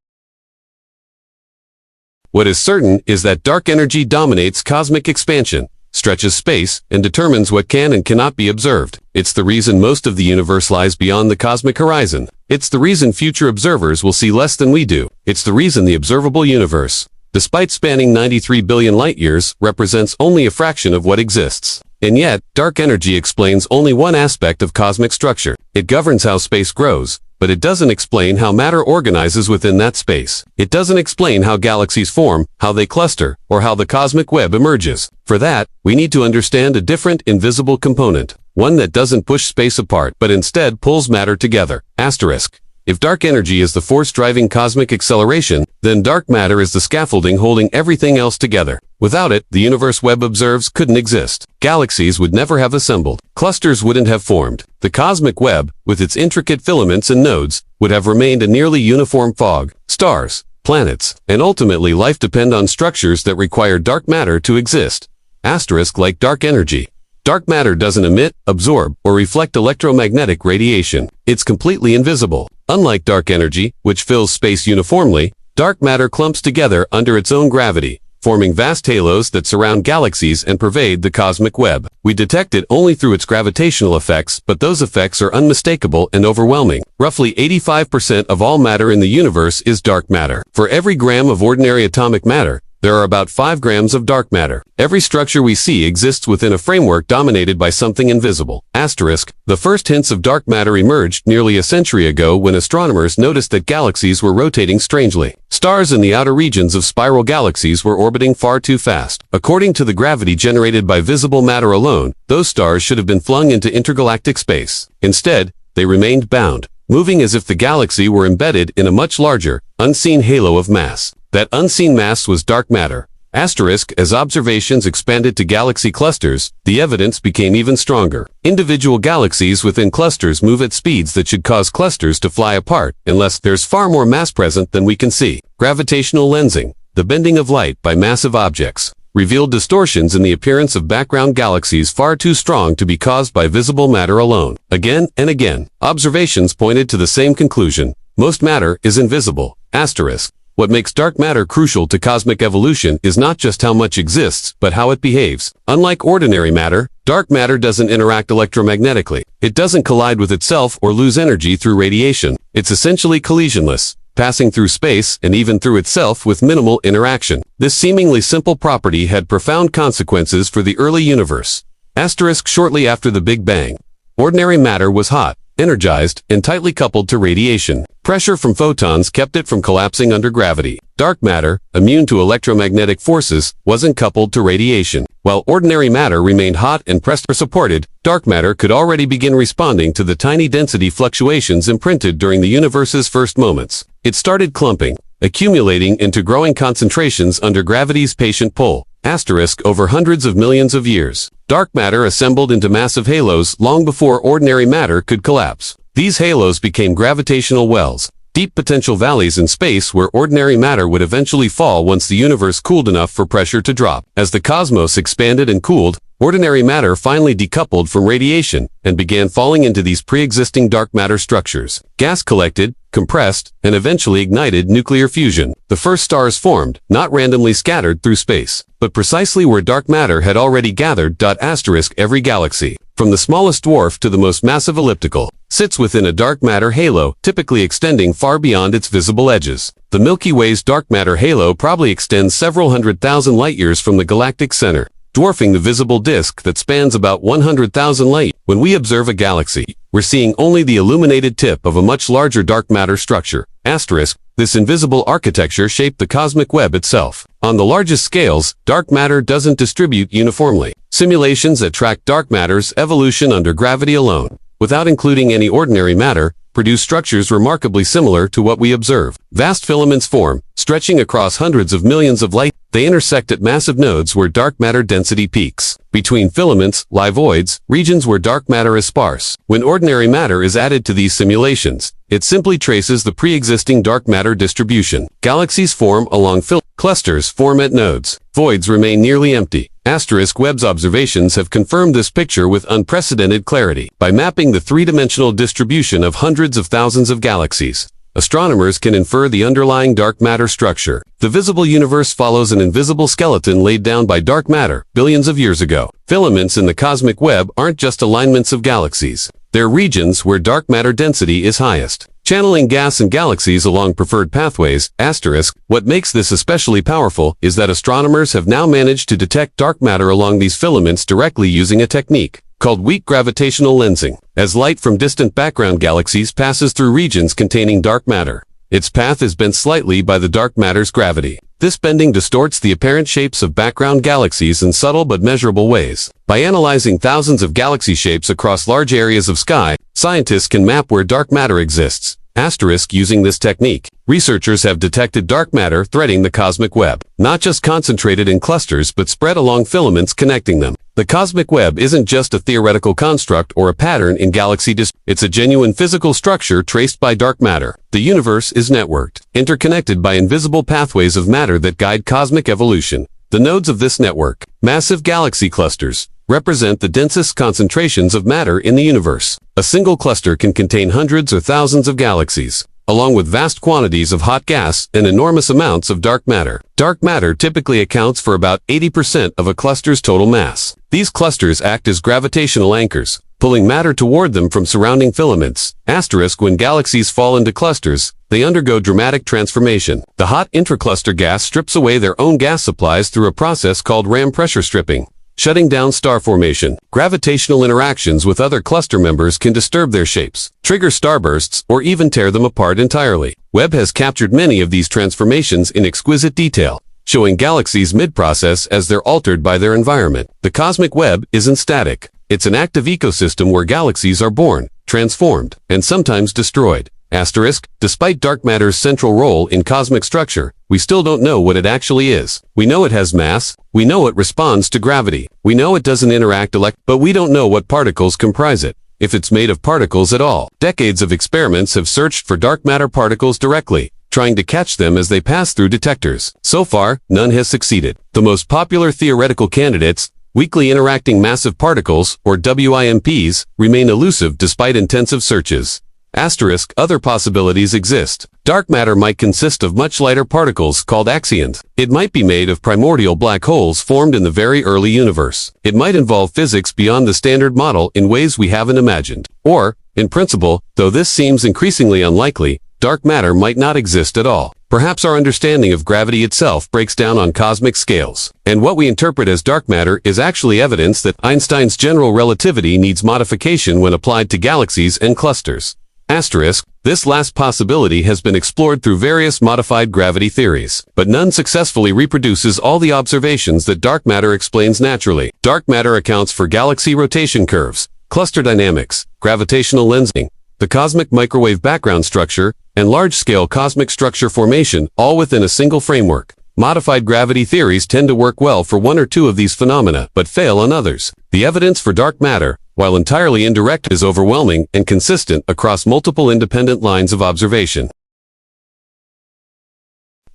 What is certain is that dark energy dominates cosmic expansion, stretches space, and determines what can and cannot be observed. It's the reason most of the universe lies beyond the cosmic horizon. It's the reason future observers will see less than we do. It's the reason the observable universe, despite spanning 93 billion light-years, represents only a fraction of what exists. And yet, dark energy explains only one aspect of cosmic structure. It governs how space grows, but it doesn't explain how matter organizes within that space. It doesn't explain how galaxies form, how they cluster, or how the cosmic web emerges. For that, we need to understand a different, invisible component, one that doesn't push space apart, but instead pulls matter together. Asterisk. If dark energy is the force driving cosmic acceleration, then dark matter is the scaffolding holding everything else together. Without it, the universe Webb observes couldn't exist. Galaxies would never have assembled. Clusters wouldn't have formed. The cosmic web, with its intricate filaments and nodes, would have remained a nearly uniform fog. Stars, planets, and ultimately life depend on structures that require dark matter to exist. Asterisk, like dark energy. Dark matter doesn't emit, absorb, or reflect electromagnetic radiation. It's completely invisible. Unlike dark energy, which fills space uniformly, dark matter clumps together under its own gravity, forming vast halos that surround galaxies and pervade the cosmic web. We detect it only through its gravitational effects, but those effects are unmistakable and overwhelming. Roughly 85% of all matter in the universe is dark matter. For every gram of ordinary atomic matter, there are about 5 grams of dark matter. Every structure we see exists within a framework dominated by something invisible. Asterisk. The first hints of dark matter emerged nearly a century ago when astronomers noticed that galaxies were rotating strangely. Stars in the outer regions of spiral galaxies were orbiting far too fast. According to the gravity generated by visible matter alone, those stars should have been flung into intergalactic space. Instead, they remained bound, moving as if the galaxy were embedded in a much larger, unseen halo of mass. That unseen mass was dark matter. Asterisk. As observations expanded to galaxy clusters, the evidence became even stronger. Individual galaxies within clusters move at speeds that should cause clusters to fly apart, unless there's far more mass present than we can see. Gravitational lensing, the bending of light by massive objects, revealed distortions in the appearance of background galaxies far too strong to be caused by visible matter alone. Again and again, observations pointed to the same conclusion. Most matter is invisible. Asterisk. What makes dark matter crucial to cosmic evolution is not just how much exists, but how it behaves. Unlike ordinary matter, dark matter doesn't interact electromagnetically. It doesn't collide with itself or lose energy through radiation. It's essentially collisionless, passing through space and even through itself with minimal interaction. This seemingly simple property had profound consequences for the early universe. Asterisk. Shortly after the Big Bang, ordinary matter was hot, energized, and tightly coupled to radiation. Pressure from photons kept it from collapsing under gravity. Dark matter, immune to electromagnetic forces, wasn't coupled to radiation. While ordinary matter remained hot and pressure supported, dark matter could already begin responding to the tiny density fluctuations imprinted during the universe's first moments. It started clumping, accumulating into growing concentrations under gravity's patient pull. Asterisk over hundreds of millions of years. Dark matter assembled into massive halos long before ordinary matter could collapse. These halos became gravitational wells, deep potential valleys in space where ordinary matter would eventually fall once the universe cooled enough for pressure to drop. As the cosmos expanded and cooled, ordinary matter finally decoupled from radiation and began falling into these pre-existing dark matter structures. Gas collected, compressed, and eventually ignited nuclear fusion. The first stars formed, not randomly scattered through space, but precisely where dark matter had already gathered. Every galaxy, from the smallest dwarf to the most massive elliptical, sits within a dark matter halo, typically extending far beyond its visible edges. The Milky Way's dark matter halo probably extends several 100,000 light-years from the galactic center, dwarfing the visible disk that spans about 100,000 light. When we observe a galaxy, we're seeing only the illuminated tip of a much larger dark matter structure. Asterisk, this invisible architecture shaped the cosmic web itself. On the largest scales, dark matter doesn't distribute uniformly. Simulations that track dark matter's evolution under gravity alone, without including any ordinary matter, produce structures remarkably similar to what we observe. Vast filaments form, stretching across hundreds of millions of light. They intersect at massive nodes where dark matter density peaks. Between filaments lie voids, regions where dark matter is sparse. When ordinary matter is added to these simulations, it simply traces the pre-existing dark matter distribution. Galaxies form along clusters form at nodes. Voids remain nearly empty. Asterisk Webb's observations have confirmed this picture with unprecedented clarity. By mapping the three-dimensional distribution of hundreds of thousands of galaxies, astronomers can infer the underlying dark matter structure. The visible universe follows an invisible skeleton laid down by dark matter billions of years ago. Filaments in the cosmic web aren't just alignments of galaxies. They're regions where dark matter density is highest, channeling gas and galaxies along preferred pathways. Asterisk, what makes this especially powerful is that astronomers have now managed to detect dark matter along these filaments directly using a technique called weak gravitational lensing. As light from distant background galaxies passes through regions containing dark matter, its path is bent slightly by the dark matter's gravity. This bending distorts the apparent shapes of background galaxies in subtle but measurable ways. By analyzing thousands of galaxy shapes across large areas of sky, scientists can map where dark matter exists. Asterisk, using this technique, researchers have detected dark matter threading the cosmic web, not just concentrated in clusters but spread along filaments connecting them. The cosmic web isn't just a theoretical construct or a pattern in galaxy it's a genuine physical structure traced by dark matter. The universe is networked, interconnected by invisible pathways of matter that guide cosmic evolution. The nodes of this network, massive galaxy clusters, represent the densest concentrations of matter in the universe. A single cluster can contain hundreds or thousands of galaxies, along with vast quantities of hot gas and enormous amounts of dark matter. Dark matter typically accounts for about 80% of a cluster's total mass. These clusters act as gravitational anchors, pulling matter toward them from surrounding filaments. Asterisk, when galaxies fall into clusters, they undergo dramatic transformation. The hot intracluster gas strips away their own gas supplies through a process called ram pressure stripping, shutting down star formation. Gravitational interactions with other cluster members can disturb their shapes, trigger starbursts, or even tear them apart entirely. Webb has captured many of these transformations in exquisite detail, showing galaxies mid-process as they're altered by their environment. The cosmic web isn't static. It's an active ecosystem where galaxies are born, transformed, and sometimes destroyed. Asterisk, despite dark matter's central role in cosmic structure, we still don't know what it actually is. We know it has mass, we know it responds to gravity, we know it doesn't interact but we don't know what particles comprise it, if it's made of particles at all. Decades of experiments have searched for dark matter particles directly, trying to catch them as they pass through detectors. So far, none has succeeded. The most popular theoretical candidates, weakly interacting massive particles, or WIMPs, remain elusive despite intensive searches. Asterisk, other possibilities exist. Dark matter might consist of much lighter particles called axions. It might be made of primordial black holes formed in the very early universe. It might involve physics beyond the standard model in ways we haven't imagined. Or, in principle, though this seems increasingly unlikely, dark matter might not exist at all. Perhaps our understanding of gravity itself breaks down on cosmic scales, and what we interpret as dark matter is actually evidence that Einstein's general relativity needs modification when applied to galaxies and clusters. Asterisk, this last possibility has been explored through various modified gravity theories, but none successfully reproduces all the observations that dark matter explains naturally. Dark matter accounts for galaxy rotation curves, cluster dynamics, gravitational lensing, the cosmic microwave background structure, and large-scale cosmic structure formation, all within a single framework. Modified gravity theories tend to work well for one or two of these phenomena, but fail on others. The evidence for dark matter, while entirely indirect, is overwhelming and consistent across multiple independent lines of observation.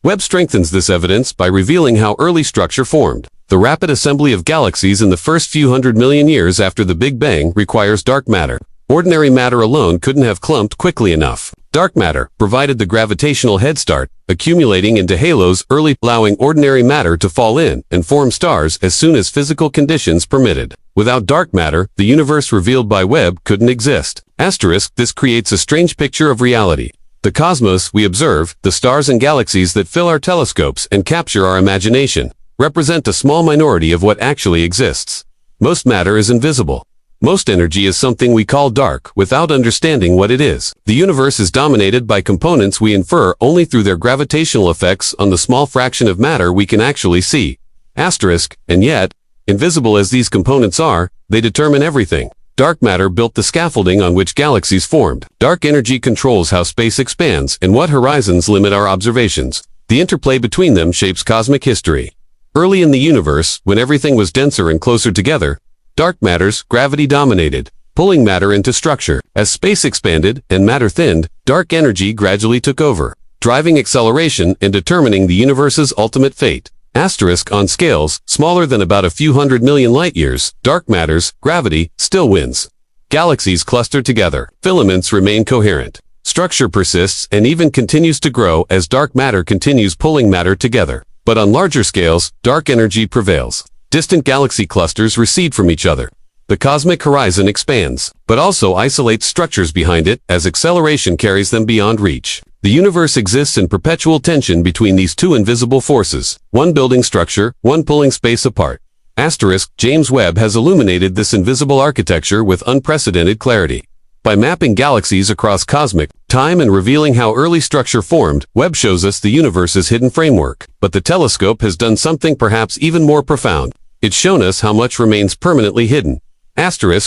Webb strengthens this evidence by revealing how early structure formed. The rapid assembly of galaxies in the first few 100 million years after the Big Bang requires dark matter. Ordinary matter alone couldn't have clumped quickly enough. Dark matter provided the gravitational head start, accumulating into halos early, allowing ordinary matter to fall in and form stars as soon as physical conditions permitted. Without dark matter, the universe revealed by Webb couldn't exist. This creates a strange picture of reality. The cosmos we observe, the stars and galaxies that fill our telescopes and capture our imagination, represent a small minority of what actually exists. Most matter is invisible. Most energy is something we call dark without understanding what it is. The universe is dominated by components we infer only through their gravitational effects on the small fraction of matter we can actually see. And yet, invisible as these components are, they determine everything. Dark matter built the scaffolding on which galaxies formed. Dark energy controls how space expands and what horizons limit our observations. The interplay between them shapes cosmic history. Early in the universe, when everything was denser and closer together, dark matter's gravity dominated, pulling matter into structure. As space expanded and matter thinned, dark energy gradually took over, driving acceleration and determining the universe's ultimate fate. On scales smaller than about a few 100 million light-years, dark matter's gravity still wins. Galaxies cluster together. Filaments remain coherent. Structure persists and even continues to grow as dark matter continues pulling matter together. But on larger scales, dark energy prevails. Distant galaxy clusters recede from each other. The cosmic horizon expands, but also isolates structures behind it as acceleration carries them beyond reach. The universe exists in perpetual tension between these two invisible forces, one building structure, one pulling space apart. James Webb has illuminated this invisible architecture with unprecedented clarity. By mapping galaxies across cosmic time and revealing how early structure formed, Webb shows us the universe's hidden framework. But the telescope has done something perhaps even more profound. It's shown us how much remains permanently hidden.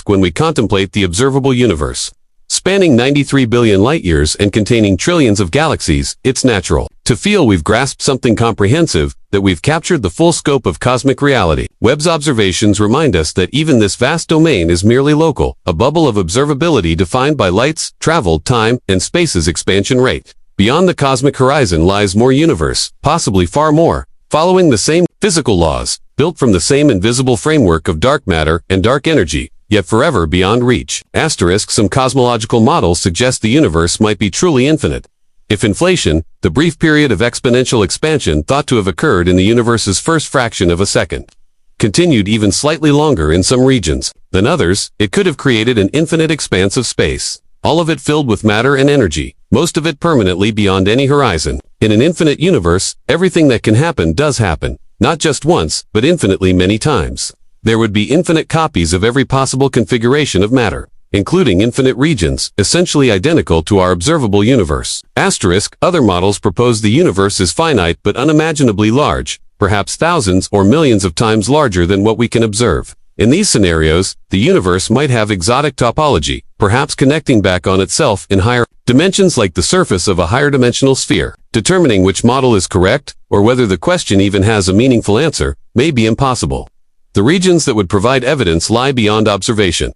When we contemplate the observable universe. Spanning 93 billion light-years and containing trillions of galaxies, it's natural to feel we've grasped something comprehensive, that we've captured the full scope of cosmic reality. Webb's observations remind us that even this vast domain is merely local, a bubble of observability defined by light's travel, time, and space's expansion rate. Beyond the cosmic horizon lies more universe, possibly far more, following the same physical laws, built from the same invisible framework of dark matter and dark energy, yet forever beyond reach. Some cosmological models suggest the universe might be truly infinite. If inflation, the brief period of exponential expansion thought to have occurred in the universe's first fraction of a second, continued even slightly longer in some regions than others, it could have created an infinite expanse of space, all of it filled with matter and energy, most of it permanently beyond any horizon. In an infinite universe, everything that can happen does happen, not just once, but infinitely many times. There would be infinite copies of every possible configuration of matter, including infinite regions, essentially identical to our observable universe. Other models propose the universe is finite but unimaginably large, perhaps thousands or millions of times larger than what we can observe. In these scenarios, the universe might have exotic topology, perhaps connecting back on itself in higher dimensions like the surface of a higher dimensional sphere. Determining which model is correct, or whether the question even has a meaningful answer, may be impossible. The regions that would provide evidence lie beyond observation.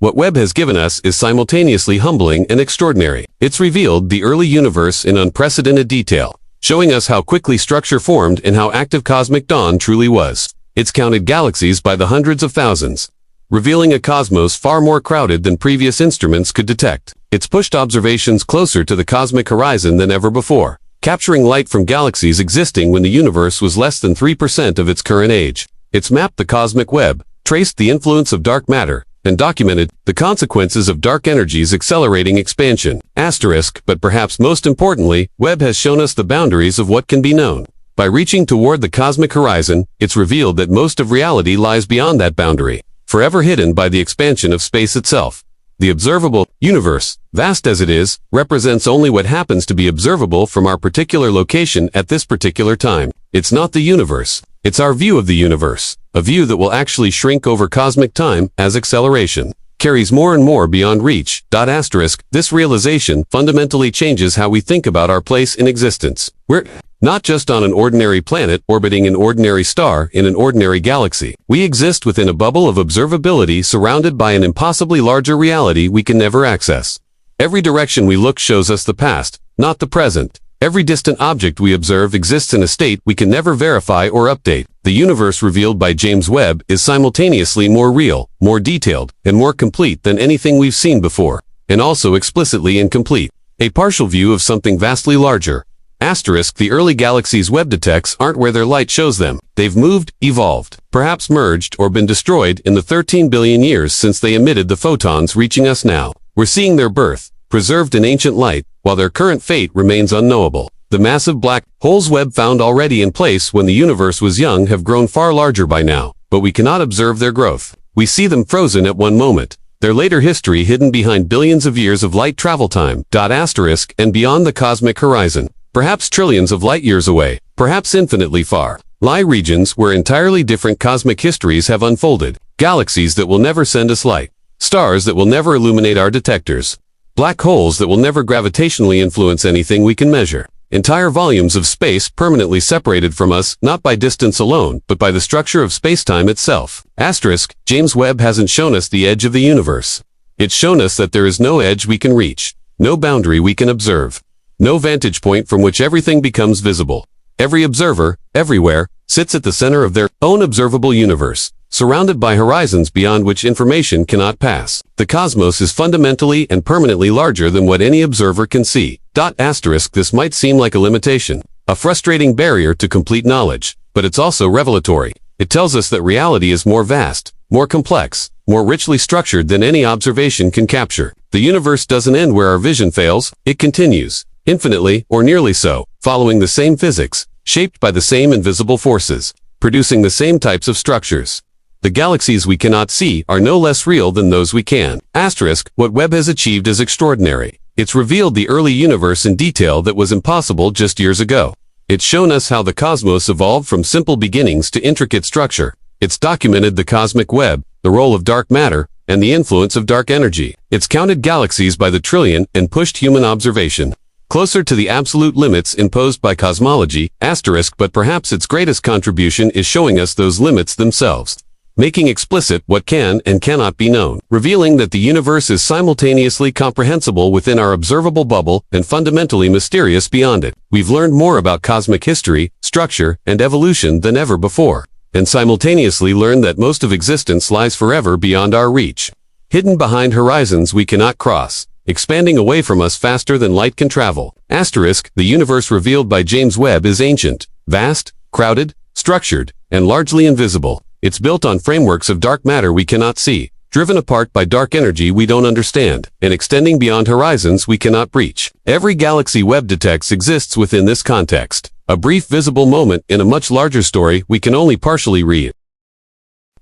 What Webb has given us is simultaneously humbling and extraordinary. It's revealed the early universe in unprecedented detail, showing us how quickly structure formed and how active cosmic dawn truly was. It's counted galaxies by the hundreds of thousands, revealing a cosmos far more crowded than previous instruments could detect. It's pushed observations closer to the cosmic horizon than ever before, capturing light from galaxies existing when the universe was less than 3% of its current age. It's mapped the cosmic web, traced the influence of dark matter, and documented the consequences of dark energy's accelerating expansion. But perhaps most importantly, Webb has shown us the boundaries of what can be known. By reaching toward the cosmic horizon, it's revealed that most of reality lies beyond that boundary, forever hidden by the expansion of space itself. The observable universe, vast as it is, represents only what happens to be observable from our particular location at this particular time. It's not the universe. It's our view of the universe, a view that will actually shrink over cosmic time as acceleration carries more and more beyond reach. This realization fundamentally changes how we think about our place in existence. We're not just on an ordinary planet orbiting an ordinary star in an ordinary galaxy. We exist within a bubble of observability surrounded by an impossibly larger reality we can never access. Every direction we look shows us the past, not the present. Every distant object we observe exists in a state we can never verify or update. The universe revealed by James Webb is simultaneously more real, more detailed, and more complete than anything we've seen before, and also explicitly incomplete. A partial view of something vastly larger. Asterisk, the early galaxies Webb detects aren't where their light shows them. They've moved, evolved, perhaps merged or been destroyed in the 13 billion years since they emitted the photons reaching us now. We're seeing their birth, preserved in ancient light, while their current fate remains unknowable. The massive black holes Webb found already in place when the universe was young have grown far larger by now, but we cannot observe their growth. We see them frozen at one moment, their later history hidden behind billions of years of light travel time, asterisk, and beyond the cosmic horizon. Perhaps trillions of light years away, perhaps infinitely far, lie regions where entirely different cosmic histories have unfolded, galaxies that will never send us light, stars that will never illuminate our detectors, black holes that will never gravitationally influence anything we can measure, entire volumes of space permanently separated from us not by distance alone, but by the structure of space-time itself. Asterisk, James Webb hasn't shown us the edge of the universe. It's shown us that there is no edge we can reach, no boundary we can observe. No vantage point from which everything becomes visible. Every observer, everywhere, sits at the center of their own observable universe, surrounded by horizons beyond which information cannot pass. The cosmos is fundamentally and permanently larger than what any observer can see. Asterisk, this might seem like a limitation, a frustrating barrier to complete knowledge, but it's also revelatory. It tells us that reality is more vast, more complex, more richly structured than any observation can capture. The universe doesn't end where our vision fails, it continues. Infinitely, or nearly so, following the same physics, shaped by the same invisible forces, producing the same types of structures. The galaxies we cannot see are no less real than those we can. Asterisk, what Webb has achieved is extraordinary. It's revealed the early universe in detail that was impossible just years ago. It's shown us how the cosmos evolved from simple beginnings to intricate structure. It's documented the cosmic web, the role of dark matter, and the influence of dark energy. It's counted galaxies by the trillion and pushed human observation closer to the absolute limits imposed by cosmology, asterisk, but perhaps its greatest contribution is showing us those limits themselves, making explicit what can and cannot be known, revealing that the universe is simultaneously comprehensible within our observable bubble and fundamentally mysterious beyond it. We've learned more about cosmic history, structure, and evolution than ever before, and simultaneously learned that most of existence lies forever beyond our reach, hidden behind horizons we cannot cross, expanding away from us faster than light can travel. Asterisk, the universe revealed by James Webb is ancient, vast, crowded, structured, and largely invisible. It's built on frameworks of dark matter we cannot see, driven apart by dark energy we don't understand, and extending beyond horizons we cannot reach. Every galaxy Webb detects exists within this context, a brief visible moment in a much larger story we can only partially read.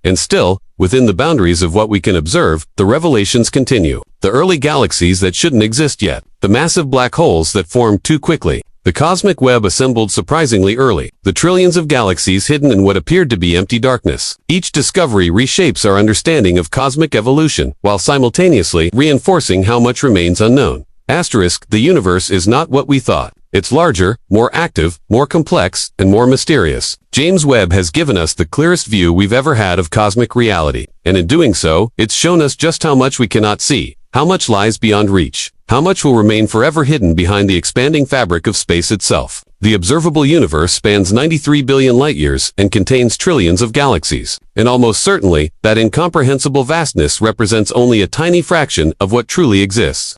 And still, within the boundaries of what we can observe, the revelations continue. The early galaxies that shouldn't exist yet, the massive black holes that formed too quickly, the cosmic web assembled surprisingly early, the trillions of galaxies hidden in what appeared to be empty darkness. Each discovery reshapes our understanding of cosmic evolution, while simultaneously reinforcing how much remains unknown. Asterisk, the universe is not what we thought. It's larger, more active, more complex, and more mysterious. James Webb has given us the clearest view we've ever had of cosmic reality, and in doing so, it's shown us just how much we cannot see, how much lies beyond reach, how much will remain forever hidden behind the expanding fabric of space itself. The observable universe spans 93 billion light-years and contains trillions of galaxies, and almost certainly, that incomprehensible vastness represents only a tiny fraction of what truly exists.